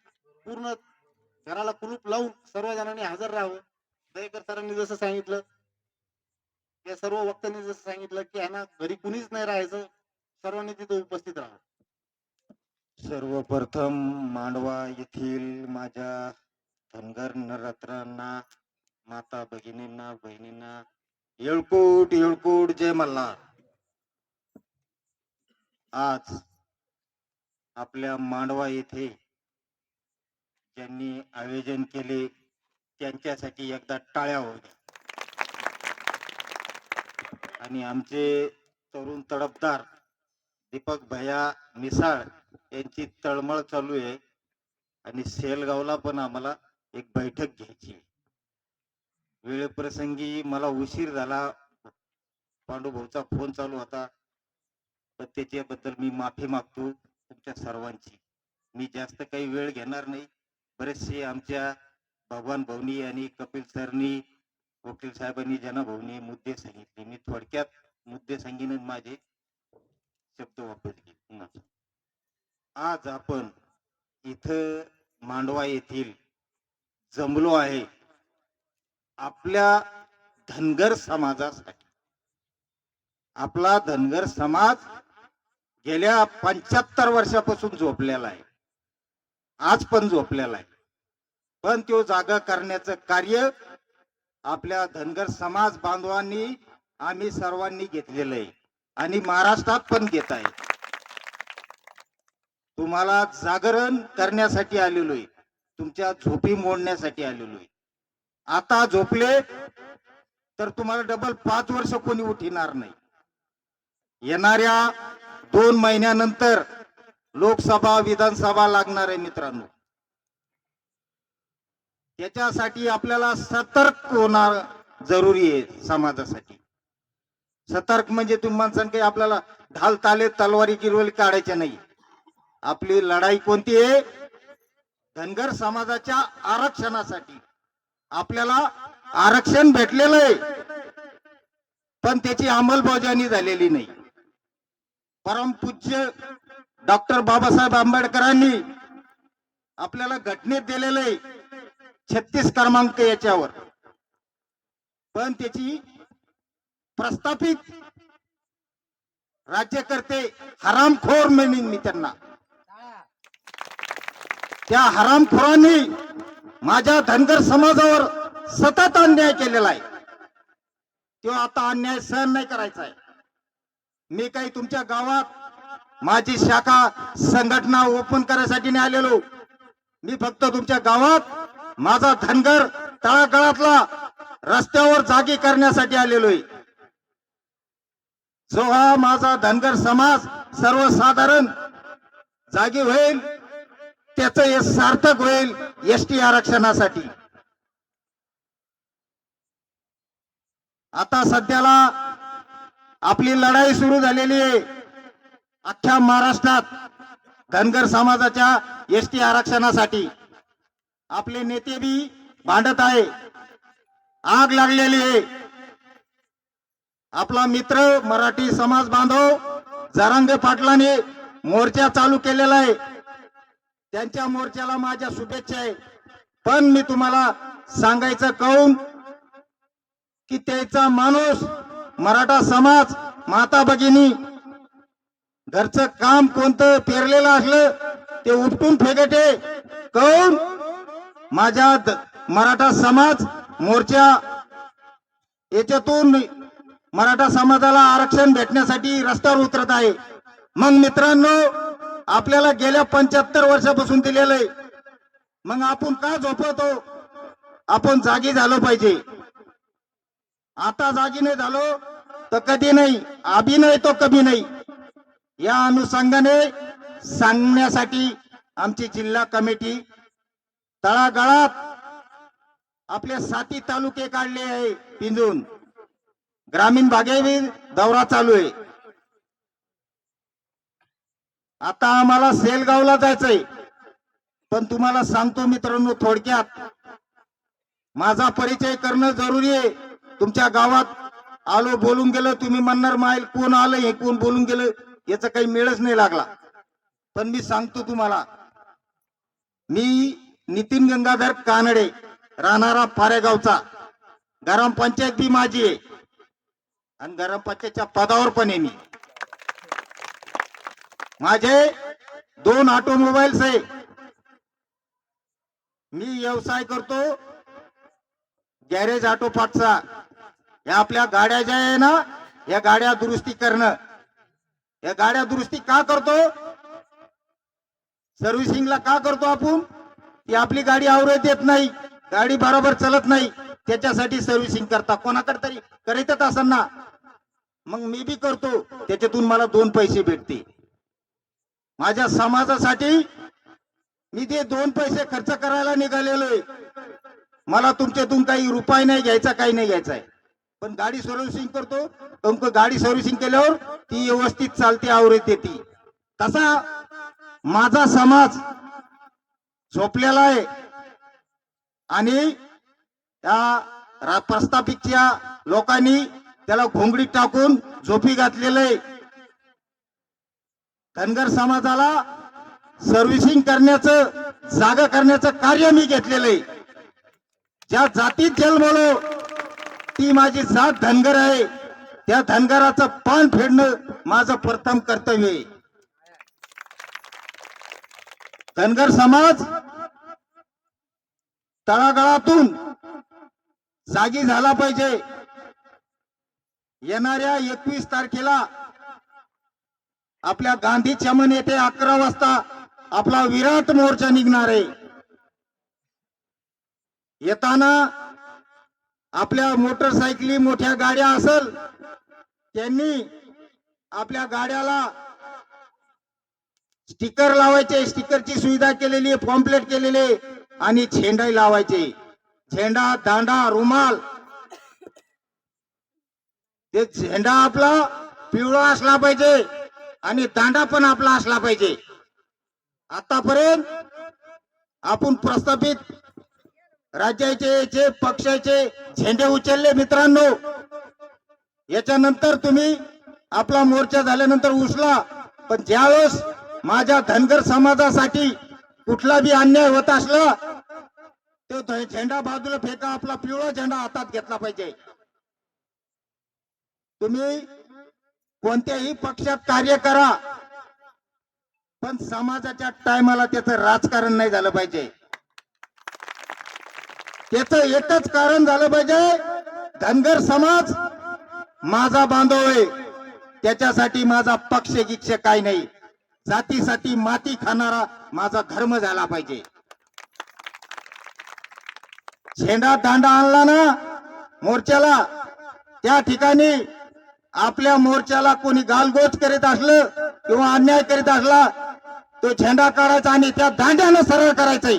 पूर्ण घराला कुलूप लावून सर्व जणांनी हजर राहावं. दरेकर सरांनी जसं सांगितलं, या सर्व वक्त्यांनी जसं सांगितलं की ह्यांना घरी कुणीच नाही राहायचं, सर्वांनी तिथे उपस्थित राहावं. सर्वप्रथम मांडवा येथील माझ्या धनगर नररत्नांना, माता भगिनींना, बहिणींना येळकोट येळकोट जय मल्हार. आज आपल्या मांडवा येथे ज्यांनी आयोजन केले त्यांच्यासाठी एकदा टाळ्या होऊ द्या. आणि आमचे तरुण तडफदार दीपक भैया मिसाळ यांची तळमळ चालू आहे आणि सेलगावला पण आम्हाला एक बैठक घ्यायची आहे. वेळेप्रसंगी मला उशीर झाला, पांडुभाऊचा फोन चालू होता, पण त्याच्याबद्दल मी माफी मागतो तुमच्या सर्वांची. मी जास्त काही वेळ घेणार नाही. बरेचसे आमच्या भगवान भाऊनी आणि कपिल सरनी, वकील साहेबांनी, जना भाऊनी मुद्दे सांगितले. मी थोडक्यात मुद्दे सांगेन, माझे शब्द वापरले. आज आपण इथं मांडवा येथील जमलो आहे आपल्या धनगर समाजासाठी. आपला धनगर समाज गेल्या 75 वर्षापासून झोपलेला आहे, आज पण झोपलेला आहे. पण तो जागा करण्याचं कार्य आपल्या धनगर समाज बांधवांनी, आम्ही सर्वांनी घेतलेलं आहे आणि महाराष्ट्रात पण घेत आहे. तुम्हाला जागरण करण्यासाठी आलेलो आहे, तुमच्या झोपी मोडण्यासाठी आलेलो आहे. आता झोपले तर तुम्हाला डबल 5 वर्ष कोणी उठणार नाही. येणाऱ्या 2 महिन्यानंतर लोकसभा विधानसभा लागणार आहे मित्रांनो. त्याच्यासाठी आपल्याला सतर्क होणार जरुरी आहे. समाजासाठी सतर्क म्हणजे तुम्ही माणसांनी काही आपल्याला ढाल ताले तलवारी गिरवली काढायच्या नाही. आपली लढाई कोणती आहे? धनगर समाजाच्या आरक्षणासाठी. आपल्याला आरक्षण भेटलेलं आहे पण त्याची अंमलबजावणी झालेली नाही. परमपूज्य डॉक्टर बाबासाहेब आंबेडकरांनी आपल्याला घटनेत दिलेलं आहे 36 क्रमांक याच्यावर, पण त्याची प्रस्थापित राज्यकर्ते हरामखोर म्हणेन मी त्यांना. त्या हरामखोरांनी माझ्या धनगर समाजावर सतत अन्याय केलेला आहे. तो आता अन्याय सहन नाही करायचा आहे. मी काही तुमच्या गावात माझी शाखा संघटना ओपन करायसाठी नाही आलेलो. मी फक्त तुमच्या गावात माझा धनगर तळागाळातला रस्त्यावर जागी करण्यासाठी आलेलो आहे. जो हा माझा धनगर समाज सर्वसाधारण जागी होईल त्याचं हे सार्थक होईल एसटी आरक्षणासाठी. आता सध्याला आपली लढाई सुरू झालेली आहे अख्ख्या महाराष्ट्रात धनगर समाजाच्या एसटी आरक्षणासाठी. आपले नेते बी भांडत आहे, आग लागलेली आहे. आपला मित्र मराठी समाज बांधव जरांगे पाटलांनी मोर्चा चालू केलेला आहे. त्यांच्या मोर्चाला माझ्या शुभेच्छा आहे. पण मी तुम्हाला सांगायचं कहून की त्याचा माणूस मराठा समाज, माता भगिनी घरचं काम कोणतं पेरलेलं असलं ते उपटून फेकटे कहून माझ्या मराठा समाज मोर्चा याच्यातून मराठा समाजाला आरक्षण भेटण्यासाठी रस्त्यावर उतरत आहे. मग मित्रांनो, आपल्याला गेल्या 75 वर्षापासून दिलेलं आहे, मग आपण का झोपवतो? आपण जागी झालो पाहिजे. आता जागी नाही झालो तर कधी नाही, आभी नाही तो कभी नाही. या अनुषंगाने सांगण्यासाठी आमची जिल्हा कमिटी तळागाळात आपले 7 तालुके काढले आहे पिंजून. ग्रामीण भागाही दौरा चालू आहे. आता आम्हाला सेलगावला जायचंय, पण तुम्हाला सांगतो मित्रांनो थोडक्यात, माझा परिचय करणं जरुरी आहे. तुमच्या गावात आलो बोलून गेलं, तुम्ही म्हणणार माईल कोण आलं हे कोण बोलून गेलं, याचा काही मेळच नाही लागला. पण मी सांगतो तुम्हाला, मी नितीन गंगाधर कानडे, राहणारा फारेगावचा. ग्रामपंचायत बी माझी आहे आणि ग्रामपंचायतच्या पदावर पण आहे मी. माझे 2 ऑटोमोबाईल्स आहे. मी व्यवसाय करतो गॅरेज ऑटो पार्टचा. या आपल्या गाड्या ज्या आहे ना, या गाड्या दुरुस्ती करणं. या गाड्या दुरुस्ती का करतो, सर्व्हिसिंगला का करतो आपण, ती आपली गाडी आवरत येत नाही, गाडी बरोबर चालत नाही, त्याच्यासाठी सर्व्हिसिंग करता. कोणाकडे तरी करीतच असेल ना, मग मी बी करतो, त्याच्यातून मला 2 पैसे भेटते. माझ्या समाजासाठी मी ते 2 पैसे खर्च करायला निघालेलोय. मला तुमच्यातून काही रुपये नाही घ्यायचा, काही नाही घ्यायचा आहे. पण गाडी सर्व्हिसिंग करतो, तुमचं गाडी सर्व्हिसिंग केल्यावर ती व्यवस्थित चालते, आवरत येते. तसा माझा समाज झोपलेला आहे आणि त्या प्रस्थापितच्या लोकांनी त्याला घोंगडीत टाकून झोपी घातलेलं आहे. धनगर समाजाला सर्व्हिसिंग करण्याचं, जागा करण्याचं कार्य मी घेतलेलं आहे. ज्या जातीत जन्मलो ती माझी जात धनगर आहे. त्या धनगराचं पान फेडणं माझं प्रथम कर्तव्य आहे. धनगर समाज तळागाळातून जागी झाला पाहिजे. येणाऱ्या 21 तारखेला आपल्या गांधी चमन येथे 11 वाजता आपला विराट मोर्चा निघणार आहे. येताना आपल्या मोटरसायकली, मोठ्या गाड्या असल, त्यांनी आपल्या गाड्याला स्टिकर लावायचे, स्टिकरची सुविधा केलेली आहे, पॉम्पलेट केलेले आणि झेंडा लावायचे. झेंडा, दांडा, रुमाल. ते झेंडा आपला पिवळा असला पाहिजे आणि दांडा पण आपला असला पाहिजे. आतापर्यंत आपण प्रस्थापित राज्याचे जे पक्षाचे झेंडे उचलले मित्रांनो, याच्यानंतर तुम्ही आपला मोर्चा झाल्यानंतर उचला. पण ज्यावेळेस माझ्या धनगर समाजासाठी कुठला बी अन्याय होत असला, तो झेंडा बाजूला फेका, आपला पिवळा झेंडा हातात घेतला पाहिजे. तुम्ही कोणत्याही पक्षात कार्य करा, पण समाजाच्या टायमाला त्याचं राजकारण नाही झालं पाहिजे. त्याचं एकच कारण झालं पाहिजे, धनगर समाज माझा बांधव आहे, त्याच्यासाठी माझा पक्ष गिक्ष काही नाही. जातीसाठी माती खाणारा माझा धर्म झाला पाहिजे. झेंडा दांडा आणला ना मोर्चाला, त्या ठिकाणी आपल्या मोर्चाला कोणी गालगोच करीत असलं किंवा अन्याय करीत असला, तो झेंडा काढायचा आणि त्या दांड्यानं सरळ करायचंय.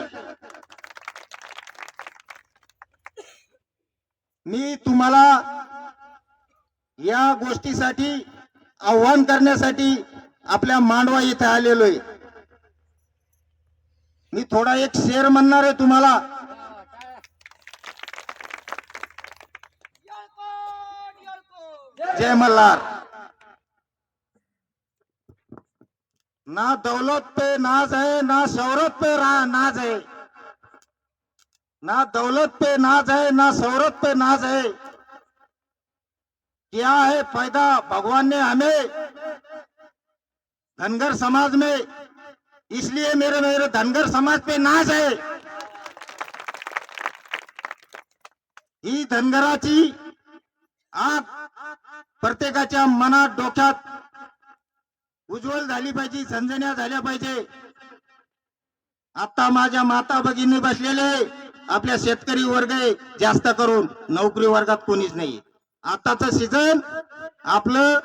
मी तुम्हाला या गोष्टीसाठी आव्हान करण्यासाठी आपल्या मांडवा इथे आलेलो आहे. मी थोडा एक शेर म्हणणार आहे तुम्हाला. जय मल्हार. ना दौलत पे नाज है, ना शौहरत पे नाज है, ना दौलत पे नाज है, ना शौहरत पे नाज है. क्या है पैदा भगवान ने हमें धनगर समाज में, इसलिए मेरे धनगर समाज पे नाज है. ही धनगराची आग प्रत्येकाच्या मनात, डोक्यात उज्ज्वल झाली पाहिजे, झंझण्या झाल्या पाहिजे. आता माझ्या माता भगिनी बसलेले आपल्या शेतकरी वर्ग आहे, जास्त करून नोकरी वर्गात कोणीच नाही. आताच सीझन आपलं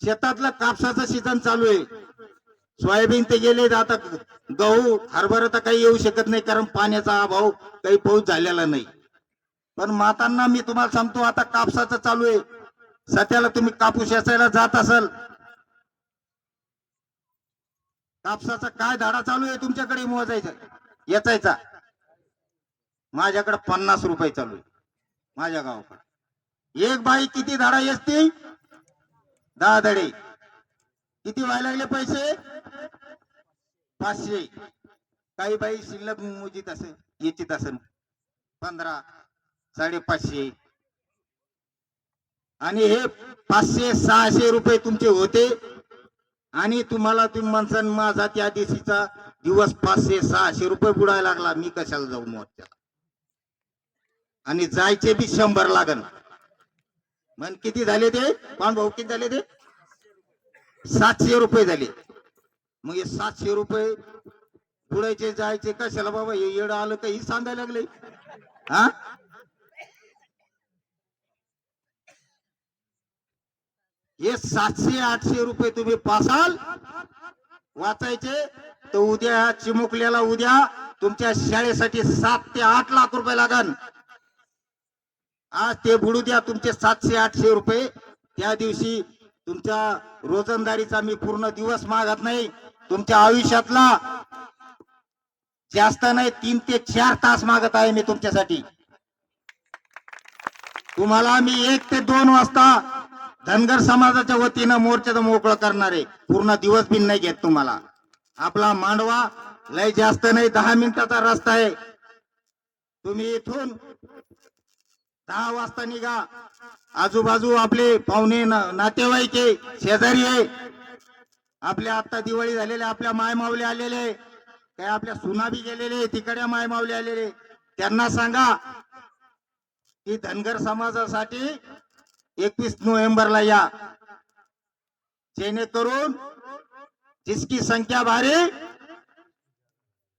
शेतातलं कापसाचं सीझन चालू आहे. सोयाबीन ते गेले, आता गहू हरभरा तर काही येऊ शकत नाही कारण पाण्याचा अभाव, काही पाऊस झालेला नाही. पण मातांना मी तुम्हाला सांगतो, आता कापसाचं चालू आहे. सध्याला तुम्ही कापूस वेचायला जात असाल, कापसाचा काय धाडा चालू आहे तुमच्याकडे मोजायचा याचायचा? माझ्याकडे 50 रुपये चालू आहे माझ्या गावाकडे. एक बाई किती धाडा येसती? 10 धडे. किती व्हायला लागले पैसे? 500. काही बाई शिल्लक मोजीत असेल, येचित असेल 15, 550. आणि हे 500-600 रुपये तुमचे होते. आणि तुम्हाला तुम्ही म्हणसान माझा त्या दिवशीचा दिवस 500-600 रुपये बुडायला लागला, मी कशाला जाऊ मोर्चाला? आणि जायचे बी 100 लागन. मग किती झाले ते पांडभाऊ? किती झाले ते? 700 रुपये झाले. मग हे 700 रुपये बुडायचे जायचे कशाला बाबा? हे येडं आलं काही सांगायला लागले हा? हे 700-800 रुपये तुम्ही पासाल वाचायचे तर उद्या चिमुकल्याला उद्या तुमच्या शाळेसाठी 7 ते 8 लाख रुपये लागन. आज ते बुडू द्या तुमचे 700-800 रुपये. त्या दिवशी तुमच्या रोजंदारीचा मी पूर्ण दिवस मागत नाही, तुमच्या आयुष्यातला जास्त नाही 3 ते 4 तास मागत आहे मी तुमच्यासाठी. तुम्हाला मी 1 ते 2 वाजता धनगर समाजाच्या वतीनं मोर्चाचं मोकळं करणार आहे. पूर्ण दिवस बिन नाही घेत तुम्हाला. आपला मांडवा लय जास्त नाही, 10 मिनिटाचा रस्ता आहे. तुम्ही इथून 10 वाजता निघा. आजूबाजू आपले पाहुणे नातेवाईक आहे, शेजारी आहे, आपल्या आता दिवाळी झालेले आपल्या मायमावले आलेले, काही आपल्या सुनाबी गेलेले, तिकडे मायमावले आलेले, त्यांना सांगा की धनगर समाजासाठी 21 नोव्हेंबरला या. जेणेकरून जिसकी संख्या भारी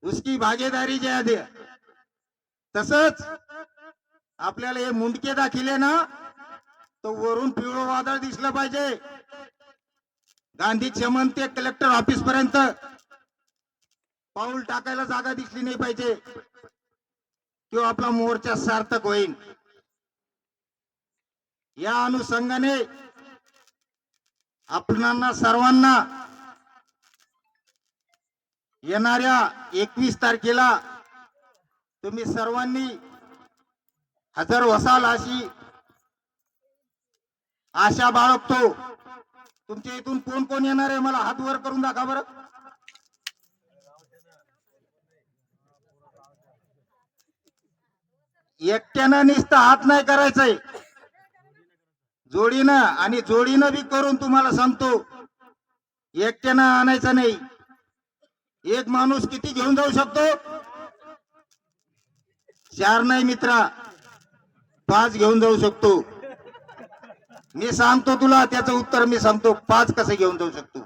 उसकी भागीदारी ज्या दे. तसंच आपल्याला हे मुंडके दाखिले ना तर वरून पिवळं वादळ दिसलं पाहिजे. गांधी चमन ते कलेक्टर ऑफिस पर्यंत पाऊल टाकायला जागा दिसली नाही पाहिजे, तो आपला मोर्चा सार्थक होईल. या अनुषंगाने आपणांना सर्वांना येणाऱ्या 21 तारखेला तुम्ही सर्वांनी हजर वसाल अशी आशा बाळगतो. तुमच्या इथून कोण कोण येणार आहे मला हात वर करून दाखवा बरं. एकट्यानं नुसतं हात नाही करायचंय, जोडीनं. आणि जोडीनं बी करून तुम्हाला सांगतो, एकट्यानं आणायचं नाही. एक माणूस किती घेऊन जाऊ शकतो? 4 नाही मित्रा, 5 घेऊन जाऊ शकतो. मी सांगतो तुला त्याचं उत्तर, मी सांगतो 5 कसं घेऊन जाऊ शकतो.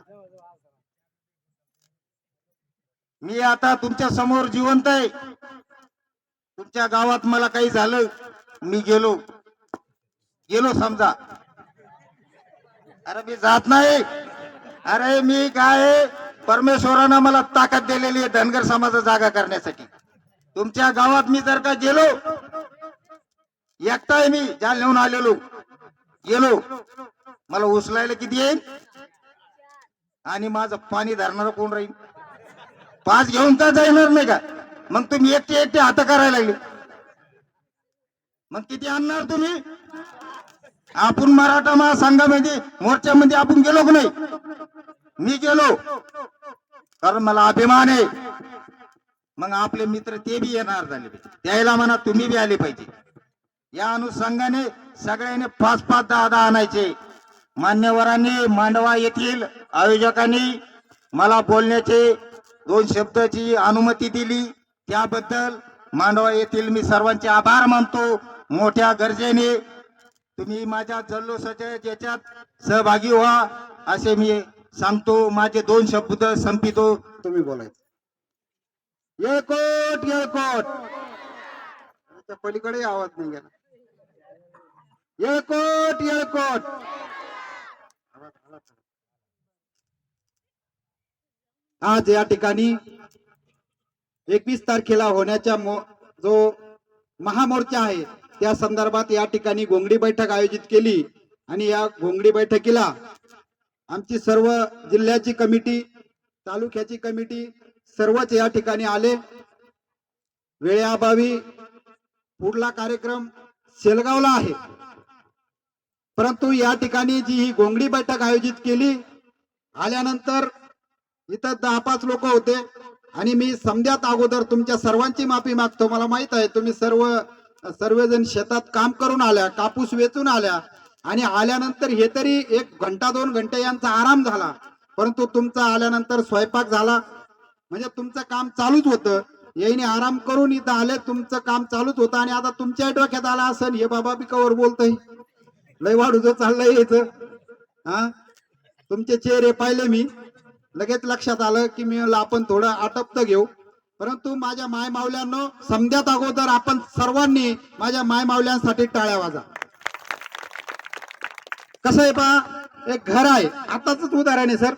मी आता तुमच्या समोर जिवंत आहे. तुमच्या गावात मला काही झालं, मी गेलो समजा, अरे मी जात नाही. अरे मी काय, परमेश्वरानं मला ताकद दिलेली आहे धनगर समाज जागा करण्यासाठी. तुमच्या गावात मी जर का गेलो, एकटाय मी जालन्याहून आलेलो, गेलो, मला उचलायला किती येईल? आणि माझं पाणी धरणार कोण राहील? 5 घेऊन का जाणार नाही का? मग तुम्ही एकटे हात करायला लागले, मग किती आणणार तुम्ही? आपण मराठा महासंघामध्ये मोर्चामध्ये आपण गेलो की नाही? मी गेलो कारण मला अभिमान आहे. मग आपले मित्र ते बी येणार झाले, त्याला म्हणा तुम्ही बी आले पाहिजे. या अनुषंगाने सगळ्यांनी 5-5, 10-10 आणायचे. मान्यवरांनी, मांडवा येथील आयोजकांनी मला बोलण्याचे 2 शब्दाची अनुमती दिली, त्याबद्दल मांडवा येथील मी सर्वांचे आभार मानतो. मोठ्या गरजेने तुम्ही माझ्या जल्लोषाच्या याच्यात सहभागी व्हा असे मी सांगतो. माझे 2 शब्द संपितो. तुम्ही बोलायचं. येळकोट येळकोट. त्या पलीकडे आवाज नाही गेला. येळकोट येळकोट. आज या ठिकाणी 21 तारखेला होण्याच्या जो महामोर्चा आहे त्या संदर्भात या ठिकाणी घोंगडी बैठक आयोजित केली आणि या घोंगडी बैठकीला आमची सर्व जिल्ह्याची कमिटी, तालुक्याची कमिटी सर्वच या ठिकाणी आले. वेळेअभावी पुढला कार्यक्रम शेलगावला आहे, परंतु या ठिकाणी जी ही घोंगडी बैठक आयोजित केली, आल्यानंतर इथं 10-5 लोक होते आणि मी समध्यात अगोदर तुमच्या सर्वांची माफी मागतो. मला माहित आहे तुम्ही सर्वजण शेतात काम करून आल्या, कापूस वेचून आल्या आणि आल्यानंतर हे तरी 1 घंटा 2 घंटे यांचा आराम झाला, परंतु तुमचा आल्यानंतर स्वयंपाक झाला, म्हणजे तुमचं काम चालूच होतं. याने आराम करून इथं आले, तुमचं काम चालूच होतं आणि आता तुमच्या डोक्यात आला असेल हे बाबा बी कवर बोलतय, लय वाढूच चाललंय याचं. हा, तुमचे चेहरे पाहिले मी, लगेच लक्षात आलं की मी आपण थोडं आटपत घेऊ. परंतु माझ्या माय मावल्यांनो, समध्यात अगोदर आपण सर्वांनी माझ्या माय मावल्यांसाठी टाळ्या वाजा. कसं आहे पहा, एक घर आहे, आताच उदाहरण आहे सर.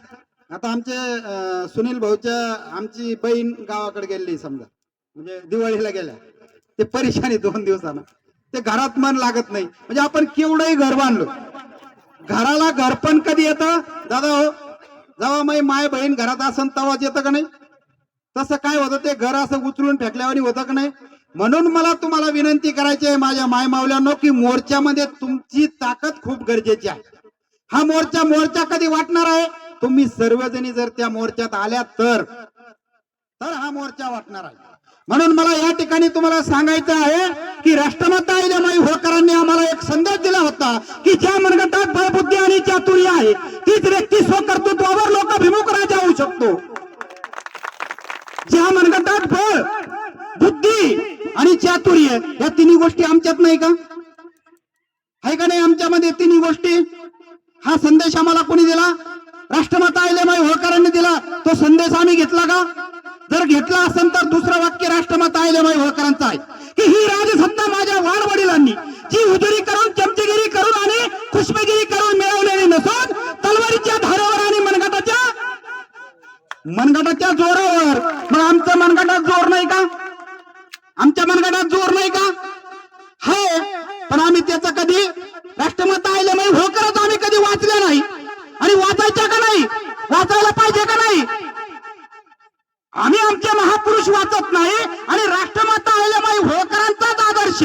आता आमचे सुनील भाऊच्या आमची बहीण गावाकडे गेली समजा, म्हणजे दिवाळीला गेल्या, ते परेशानी 2 दिवसानं, ते घरात मन लागत नाही. म्हणजे आपण केवढंही घर बांधलो, घराला घरपण कधी येतं दादा हो, जेव्हा माय बहीण घरात असन तेव्हाच येतं का नाही? तसं काय होतं, ते घर असं उचलून फेकल्यावर होतं का नाही? म्हणून मला तुम्हाला विनंती करायची आहे माझ्या माय मावल्यांनो, की मोर्चामध्ये तुमची ताकद खूप गरजेची आहे. हा मोर्चा कधी वाटणार आहे? तुम्ही सर्वजणी जर त्या मोर्चात आल्या तर हा मोर्चा वाटणार आहे. म्हणून मला या ठिकाणी तुम्हाला सांगायचं आहे की राष्ट्रमाता अहिल्याबाई होळकरांनी आम्हाला एक संदेश दिला होता की ज्या मनगटात बळबुद्धी आणि चातुर्य आहे तीच व्यक्ती स्वकर्तृत्वावर लोकाभिमुख राजा होऊ शकतो. ज्या मनगटात बळ, बुद्धी आणि चातुर्य या तिन्ही गोष्टी आमच्यात नाही का? आहे का नाही आमच्यामध्ये तिन्ही गोष्टी? हा संदेश आम्हाला कोणी दिला? राष्ट्रमाता अहिल्याबाई होळकरांनी दिला. तो संदेश आम्ही घेतला का? जर घेतला असेल तर दुसरं वाक्य राष्ट्रमाता अहिल्याबाई होळकरांचं आहे की ही राजसत्ता माझ्या वाडवडिलांनी जी हुजुरी करून, चमचेगिरी करून आणि खुशबेगिरी करून मिळवलेली नसून तलवारीच्या धारावर आणि मनगटाच्या जोरावर. मग आमच्या मनगटात जोर नाही का? आमच्या मनगटात जोर नाही का? आहे, पण आम्ही त्याचा कधी राष्ट्रमाता अहिल्याबाई होळकरच आम्ही कधी वाचल्या नाही. आणि वाचायच्या का नाही? वाचायला पाहिजे का नाही? आम्ही आमचे महापुरुष वाचत नाही आणि राष्ट्रमाता अहिल्याबाई होळकरांचाच आदर्श,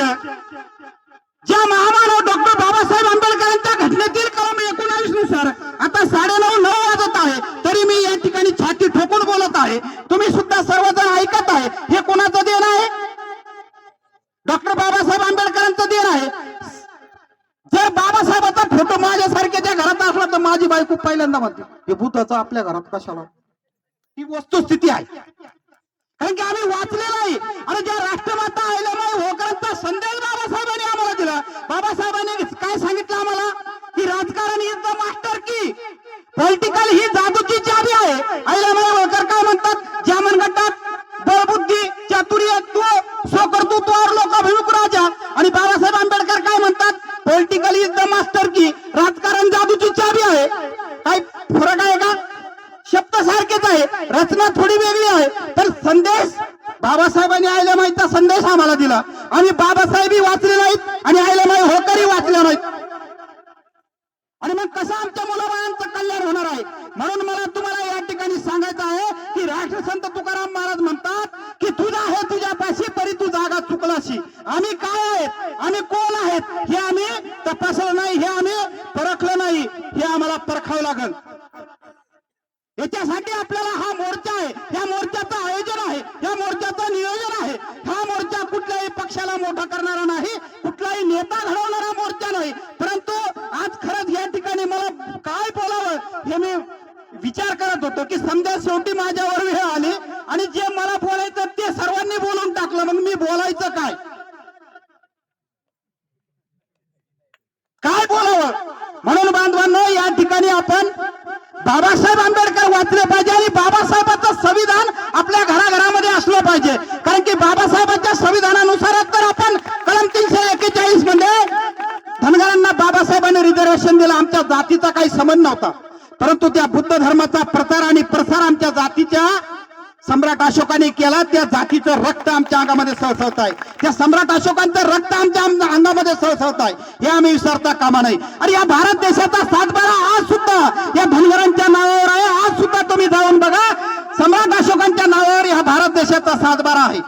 ज्या महामानव डॉक्टर बाबासाहेब आंबेडकरांच्या घटनेतील कलम 19 नुसार आता 9:30 वाजत आहे तरी मी या ठिकाणी छाती ठोकून बोलत आहे. तुम्ही सुद्धा सर्वजण ऐकत आहे. हे कोणाचं देण आहे? डॉक्टर बाबासाहेब आंबेडकरांचं देण आहे. जर बाबासाहेबाचा फोटो माझ्यासारख्याच्या घरात असला तर माझी बायको पहिल्यांदा म्हणते हे भूताचं आपल्या घरात कशाला? ही वस्तुस्थिती आहे, कारण की आम्ही वाचलेलं आहे. आणि ज्या राष्ट्रमाता अहिल्याबाई होळकरांचा संदेश बाबासाहेबांनी आम्हाला दिला, बाबासाहेबांनी काय सांगितलं आम्हाला की राजकारण इज द मास्टर की, पॉलिटिकल ही जादूची चावी आहे. अहिल्याबाई होळकर काय म्हणतात? ज्या मनगटात बळबुद्धी चातुर्य स्वकर्तृत्वावर लोकाभिमुख राजा. आणि बाबासाहेब आंबेडकर काय म्हणतात? पॉलिटिकल इज द मास्टर की, राजकारण जादूची चावी आहे. काय फरक आहे का? शब्द सारखेच आहे, रचना थोडी वेगळी आहे. तर संदेश बाबासाहेबांनी अहिल्याबाईंचा संदेश आम्हाला दिला. आम्ही बाबासाहेबही वाचले नाहीत आणि अहिल्याबाई होळकरही वाचले नाहीत. आणि मग कसं आमच्या मुलाबाळांचं कल्याण होणार आहे? म्हणून मला तुम्हाला या ठिकाणी सांगायचं आहे की राष्ट्रसंत तुकाराम महाराज म्हणतात की तुझा आहे तुझ्यापाशी तरी तू जागा चुकलाशी. आम्ही काय आहेत, आम्ही कोण आहेत हे आम्ही तपासलं नाही, हे आम्ही परखलं नाही, हे आम्हाला परखावं लागेल. याच्यासाठी आपल्याला हा मोर्चा आहे, या मोर्चाचं आयोजन आहे, या मोर्चाचं नियोजन आहे. हा मोर्चा कुठल्याही पक्षाला मोठा करणारा नाही, कुठलाही नेता घडवणारा मोर्चा नाही. परंतु आज खरंच या ठिकाणी मला काय बोलावं हे मी विचार करत होतो की समजा शेवटी माझ्यावर वेळ आली आणि जे मला बोलायचं ते सर्वांनी बोलून टाकलं, मग मी बोलायचं काय? काय बोलावं? म्हणून बांधवांनो या ठिकाणी आपण बाबासाहेब आंबेडकर वाचले पाहिजे आणि बाबासाहेबांचं संविधान आपल्या घराघरामध्ये असलं पाहिजे. कारण की बाबासाहेबांच्या संविधानानुसारच तर आपण कलम 341 मध्ये धनगरांना बाबासाहेबांनी रिझर्वेशन दिलं. आमच्या जातीचा काही संबंध नव्हता. परंतु त्या बुद्ध धर्माचा प्रचार आणि प्रसार आमच्या जातीच्या सम्राट अशोकाने केला. त्या जातीचं रक्त आमच्या अंगामध्ये सळसळत आहे. त्या सम्राट अशोकांचं रक्त आमच्या अंगामध्ये सळसळत आहे. हे आम्ही विसरता कामा नाही. आणि या भारत देशाचा 7/12 आज सुद्धा या धनगरांच्या नावावर आहे. आज सुद्धा तुम्ही जाऊन बघा, सम्राट अशोकांच्या नावावर या भारत देशाचा 7/12 आहे.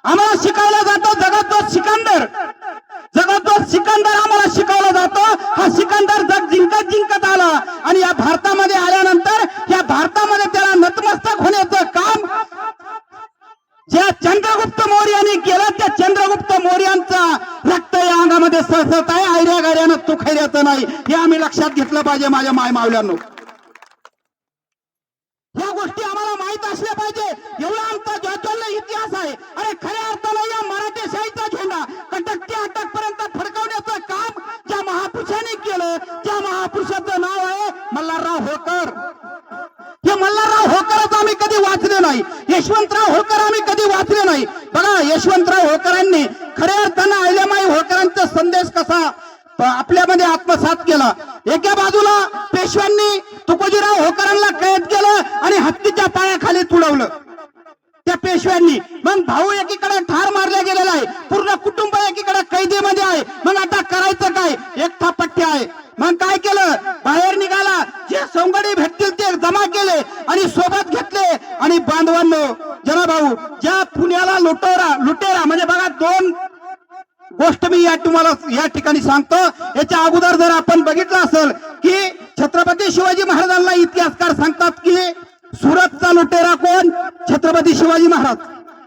आम्हाला शिकवलं जातं जगात सिकंदर आम्हाला शिकवलं जातं. हा सिकंदर जग जिंकत आला आणि या भारतामध्ये आल्यानंतर या भारतामध्ये त्याला नतमस्तक होण्याचं काम ज्या चंद्रगुप्त मौर्याने केलं, त्या चंद्रगुप्त मौर्यांचा रक्त या अंगामध्ये सळसळत आहे. आयऱ्या गाड्यानं तो खैऱ्याचं नाही, हे आम्ही लक्षात घेतलं पाहिजे माझ्या माय मावल्यांनो. या गोष्टी आम्हाला माहित असल्या पाहिजे. एवढा आमचा ज्योतिर्ल इतिहास आहे. अरे खऱ्या अर्थानं या मराठेशाहीचा झेंडा कटक ते अटकपर्यंत फडकवण्याचं काम ज्या महापुरुषांनी केलं, त्या महापुरुषाचं नाव आहे मल्हारराव होळकर. हे मल्हारराव होळकरच आम्ही कधी वाचले नाही. यशवंतराव होळकर आम्ही कधी वाचले नाही. बघा, यशवंतराव होळकरांनी खऱ्या अर्थानं अहिल्यामाई होळकरांचा संदेश कसा आपल्यामध्ये आत्मसात केला. एका बाजूला पेशव्यांनी तुकोजीराव होळकरांना कैद केलं आणि हत्तीच्या पायाखाली तुडवलं त्या पेशव्यांनी. मग भाऊ एकीकडे ठार मारला गेलेला आहे, पूर्ण कुटुंब एकीकडे कैदेमध्ये आहे. मग आता करायचं काय? एकटा पट्टी आहे. मग काय केलं? बाहेर निघाला, जे सौंगडी भेटतील ते जमा केले आणि सोबत घेतले. आणि बांधवांनो, जनाभाऊ, ज्या पुण्याला लुटेरा म्हणजे बघा, दोन गोष्ट मी तुम्हाला या ठिकाणी सांगतो. याच्या अगोदर जर आपण बघितलं असेल की छत्रपती शिवाजी महाराजांना इतिहासकार सांगतात की सुरतचा लुटेरा कोण? छत्रपती शिवाजी महाराज.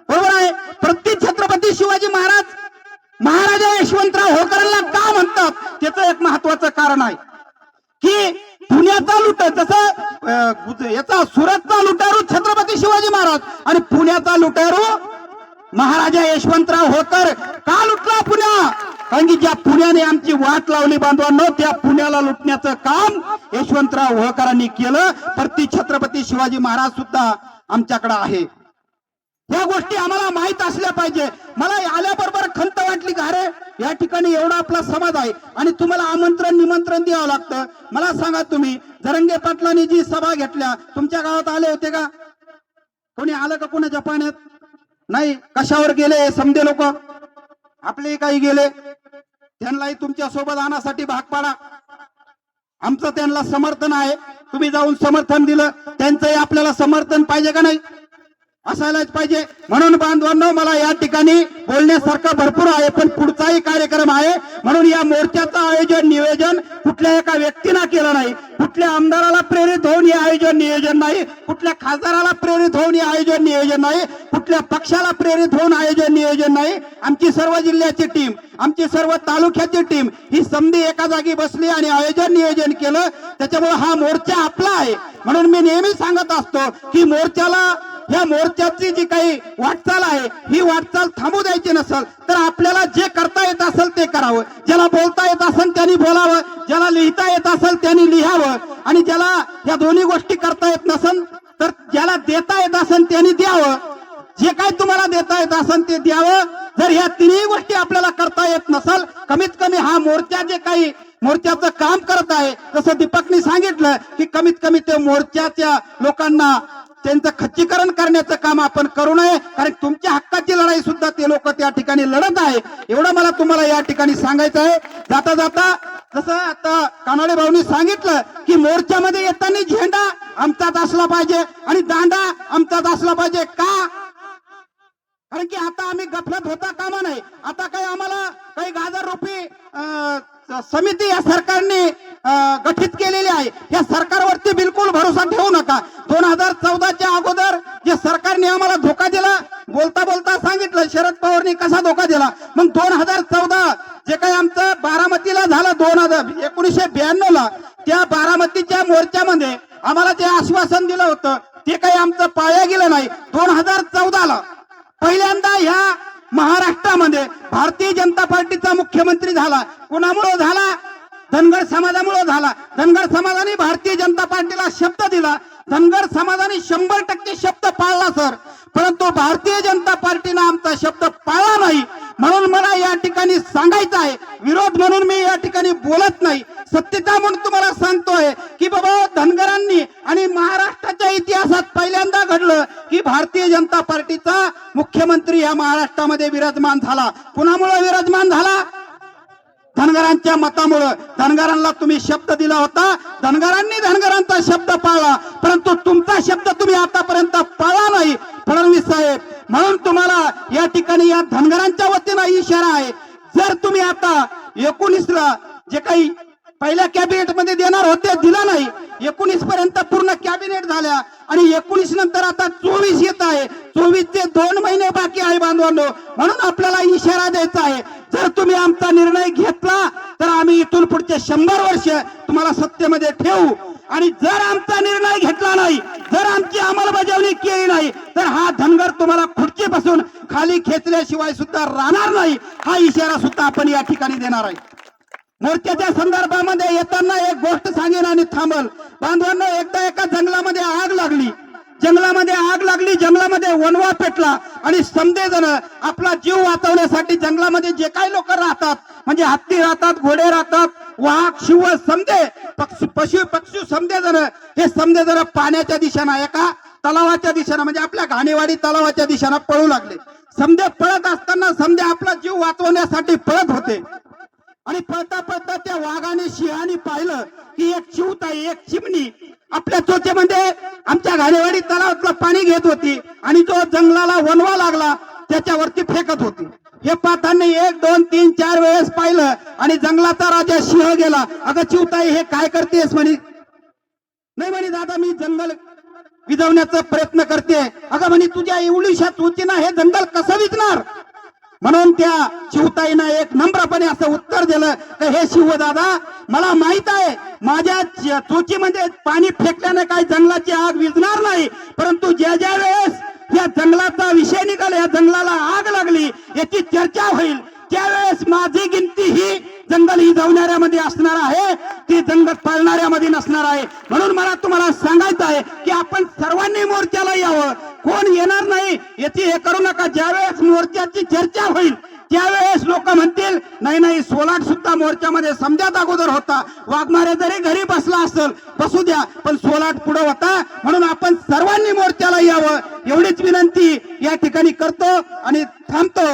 बरोबर आहे. प्रति छत्रपती शिवाजी महाराजा यशवंतराव होळकरांना का म्हणतात? त्याचं एक महत्वाचं कारण आहे की पुण्याचा लुटेरा, जसं याचा सुरतचा लुटेरू छत्रपती शिवाजी महाराज आणि पुण्याचा लुटेरू महाराजा यशवंतराव होळकर. का लुटला पुण्या? कारण की ज्या पुण्याने आमची वाट लावली बांधवांनो, त्या पुण्याला लुटण्याचं काम यशवंतराव होळकरांनी केलं. प्रति छत्रपती शिवाजी महाराज सुद्धा आमच्याकडे आहे. या गोष्टी आम्हाला माहित असल्या पाहिजे. मला आल्याबरोबर खंत वाटली का अरे या ठिकाणी एवढा आपला समाज आहे आणि तुम्हाला आमंत्रण निमंत्रण द्यावं लागतं. मला सांगा, तुम्ही जरंगे पाटलांनी जी सभा घेतल्या, तुमच्या गावात आले होते का? कोणी आलं का कोणाच्या पाण्यात? नाही. कशावर गेले? समजे लोक आपले काही गेले. त्यांनाही तुमच्या सोबत आणण्यासाठी भाग पाडा. आमचं त्यांना समर्थन आहे. तुम्ही जाऊन समर्थन दिलं, त्यांचंही आपल्याला समर्थन पाहिजे का नाही? असायलाच पाहिजे. म्हणून बांधवांनो, मला या ठिकाणी बोलण्यासारखं भरपूर आहे, पण पुढचाही कार्यक्रम आहे. म्हणून या मोर्चाचं आयोजन नियोजन कुठल्या एका व्यक्तीनं केलं नाही. कुठल्या आमदाराला प्रेरित होऊन हे आयोजन नियोजन नाही. कुठल्या खासदाराला प्रेरित होऊन हे आयोजन नियोजन नाही. कुठल्या पक्षाला प्रेरित होऊन आयोजन नियोजन नाही. आमची सर्व जिल्ह्याची टीम, आमची सर्व तालुक्याची टीम ही समधी एका जागी बसली आणि आयोजन नियोजन केलं. त्याच्यामुळे हा मोर्चा आपला आहे. म्हणून मी नेहमी सांगत असतो की या मोर्चाची जी काही वाटचाल आहे, ही वाटचाल थांबू द्यायची नसेल तर आपल्याला जे करता येत असेल ते करावं. ज्याला बोलता येत असेल त्यांनी बोलावं, ज्याला लिहिता येत असेल त्यांनी लिहावं, आणि ज्याला या दोन्ही गोष्टी करता येत नसेल तर ज्याला देता येत असेल त्यांनी द्यावं. जे काही तुम्हाला देता येत असेल ते द्यावं. जर या तिन्ही गोष्टी आपल्याला करता येत नसेल, कमीत कमी हा मोर्चा जे काही मोर्चाचं काम करत आहे, जसं दीपकनी सांगितलं की कमीत कमी ते मोर्चाच्या लोकांना त्यांचं खच्चीकरण करण्याचं काम आपण करू नये. कारण तुमच्या हक्काची लढाई सुद्धा ते लोक त्या ठिकाणी लढत आहे. एवढं मला तुम्हाला या ठिकाणी सांगायचं आहे. जाता जाता जसं आता कानडे भाऊनी सांगितलं की मोर्चामध्ये येताना झेंडा आमचाच असला पाहिजे आणि दांडा आमचाच असला पाहिजे. का? कारण की आता आम्ही गफलत होता कामा नाही. आता काही आम्हाला काही गाजर रुपी समिती या सरकारने गठीत केलेली आहे. या सरकारवरती बिलकुल भरोसा ठेवू नका. 2014च्या अगोदर जे सरकारने आम्हाला धोका दिला, बोलता बोलता सांगितलं शरद पवारनी कसा धोका दिला. मग 2014 जे काही आमचं बारामतीला झालं 1992ला, त्या बारामतीच्या मोर्चामध्ये आम्हाला जे आश्वासन दिलं होतं ते काही आमचं पाया गेलं नाही. 2014ला पहिल्यांदा ह्या महाराष्ट्रामध्ये भारतीय जनता पार्टीचा मुख्यमंत्री झाला. कोणामुळे झाला? धनगर समाजामुळे झाला. धनगर समाजाने भारतीय जनता पार्टीला शब्द दिला. धनगर समाजाने 100% शब्द पाळला सर, परंतु भारतीय जनता पार्टीनं आमचा शब्द पाळला नाही. म्हणून मला या ठिकाणी सांगायचं आहे, विरोध म्हणून मी या ठिकाणी बोलत नाही, सत्यता म्हणून तुम्हाला सांगतोय की बाबा धनगरांनी आणि महाराष्ट्राच्या इतिहासात पहिल्यांदा घडलं की भारतीय जनता पार्टीचा मुख्यमंत्री या महाराष्ट्रामध्ये विराजमान झाला. कुणामुळे विराजमान झाला? धनगरांच्या मतामुळं. धनगरांना तुम्ही शब्द दिला होता, धनगरांनी धनगरांचा शब्द पाळला, परंतु तुमचा शब्द तुम्ही आतापर्यंत पाळला नाही फडणवीस साहेब. म्हणून तुम्हाला या ठिकाणी या धनगरांच्या वतीनं इशारा आहे, जर तुम्ही आता 19ला जे काही पहिल्या कॅबिनेट मध्ये देणार होते दिला नाही, 19 पर्यंत पूर्ण कॅबिनेट झाल्या आणि 19 नंतर आता 24 येत आहे. 24 चे 2 महिने बाकी आहे बांधवांनो. म्हणून आपल्याला इशारा द्यायचा आहे, जर तुम्ही आमचा निर्णय घेतला तर आम्ही इथून पुढचे 100 वर्ष तुम्हाला सत्तेमध्ये ठेवू, आणि जर आमचा निर्णय घेतला नाही, जर आमची अंमलबजावणी केली नाही, तर हा धनगर तुम्हाला खुर्चीपासून खाली खेचल्याशिवाय सुद्धा राहणार नाही. हा इशारा सुद्धा आपण या ठिकाणी देणार आहे. मोर्चाच्या संदर्भामध्ये येताना एक गोष्ट सांगेन आणि थांबल. बांधवांनो, एकदा एका जंगलामध्ये आग लागली, जंगलामध्ये वनवा पेटला आणि समजे जण आपला जीव वाचवण्यासाठी जंगलामध्ये जे काही लोक राहतात, म्हणजे हत्ती राहतात, घोडे राहतात, वाघ, शिव, समजे पशु समजे जण, हे समजे जण पाण्याच्या दिशेनं, एका तलावाच्या दिशेनं, म्हणजे आपल्या घाणेवाडी तलावाच्या दिशेनं पळू लागले. समजे पळत असताना समजे आपला जीव वाचवण्यासाठी पळत होते आणि पळता पळता त्या वाघाने सिंहाने पाहिलं की एक चिवताई, एक चिमणी आपल्या चोचेमध्ये आमच्या घाणेवाडी तलावातलं पाणी घेत होती आणि जो जंगलाला वनवा लागला त्याच्यावरती फेकत होती. हे पाहताना 1, 2, 3, 4 वेळेस पाहिलं आणि जंगलाचा राजा सिंह गेला. अगं चिवताई, हे काय करतेस म्हणे. नाही म्हणे, दादा मी जंगल विझवण्याचा प्रयत्न करते. अगं म्हणे, तुझ्या एवढीशा चोचीनं हे जंगल कसं विझणार. म्हणून त्या शिवताईनं एक नम्रपणे असं उत्तर दिलं की हे शिवदादा, मला माहित आहे माझ्या चोचीमध्ये पाणी फेकल्याने काही जंगलाची आग विझणार नाही, परंतु ज्या ज्या वेळेस या जंगलाचा विषय निघाला, या जंगलाला आग लागली, याची चर्चा होईल, त्यावेळेस माझी गिनती ही जंगल हिजवणाऱ्यामध्ये असणार आहे, ती जंगल पाळणाऱ्यामध्ये नसणार आहे. म्हणून मला तुम्हाला सांगायचं आहे की आपण सर्वांनी मोर्चाला यावं. कोण येणार नाही याची हे करू नका. ज्यावेळेस मोर्चाची चर्चा होईल त्यावेळेस लोक म्हणतील नाही नाही, सोलाट सुद्धा मोर्चामध्ये समजात अगोदर होता, वाघमारे जरी घरी बसला असेल बसू द्या, पण सोलाट पुढे होता. म्हणून आपण सर्वांनी मोर्चाला यावं एवढीच विनंती या ठिकाणी करतो आणि थांबतो.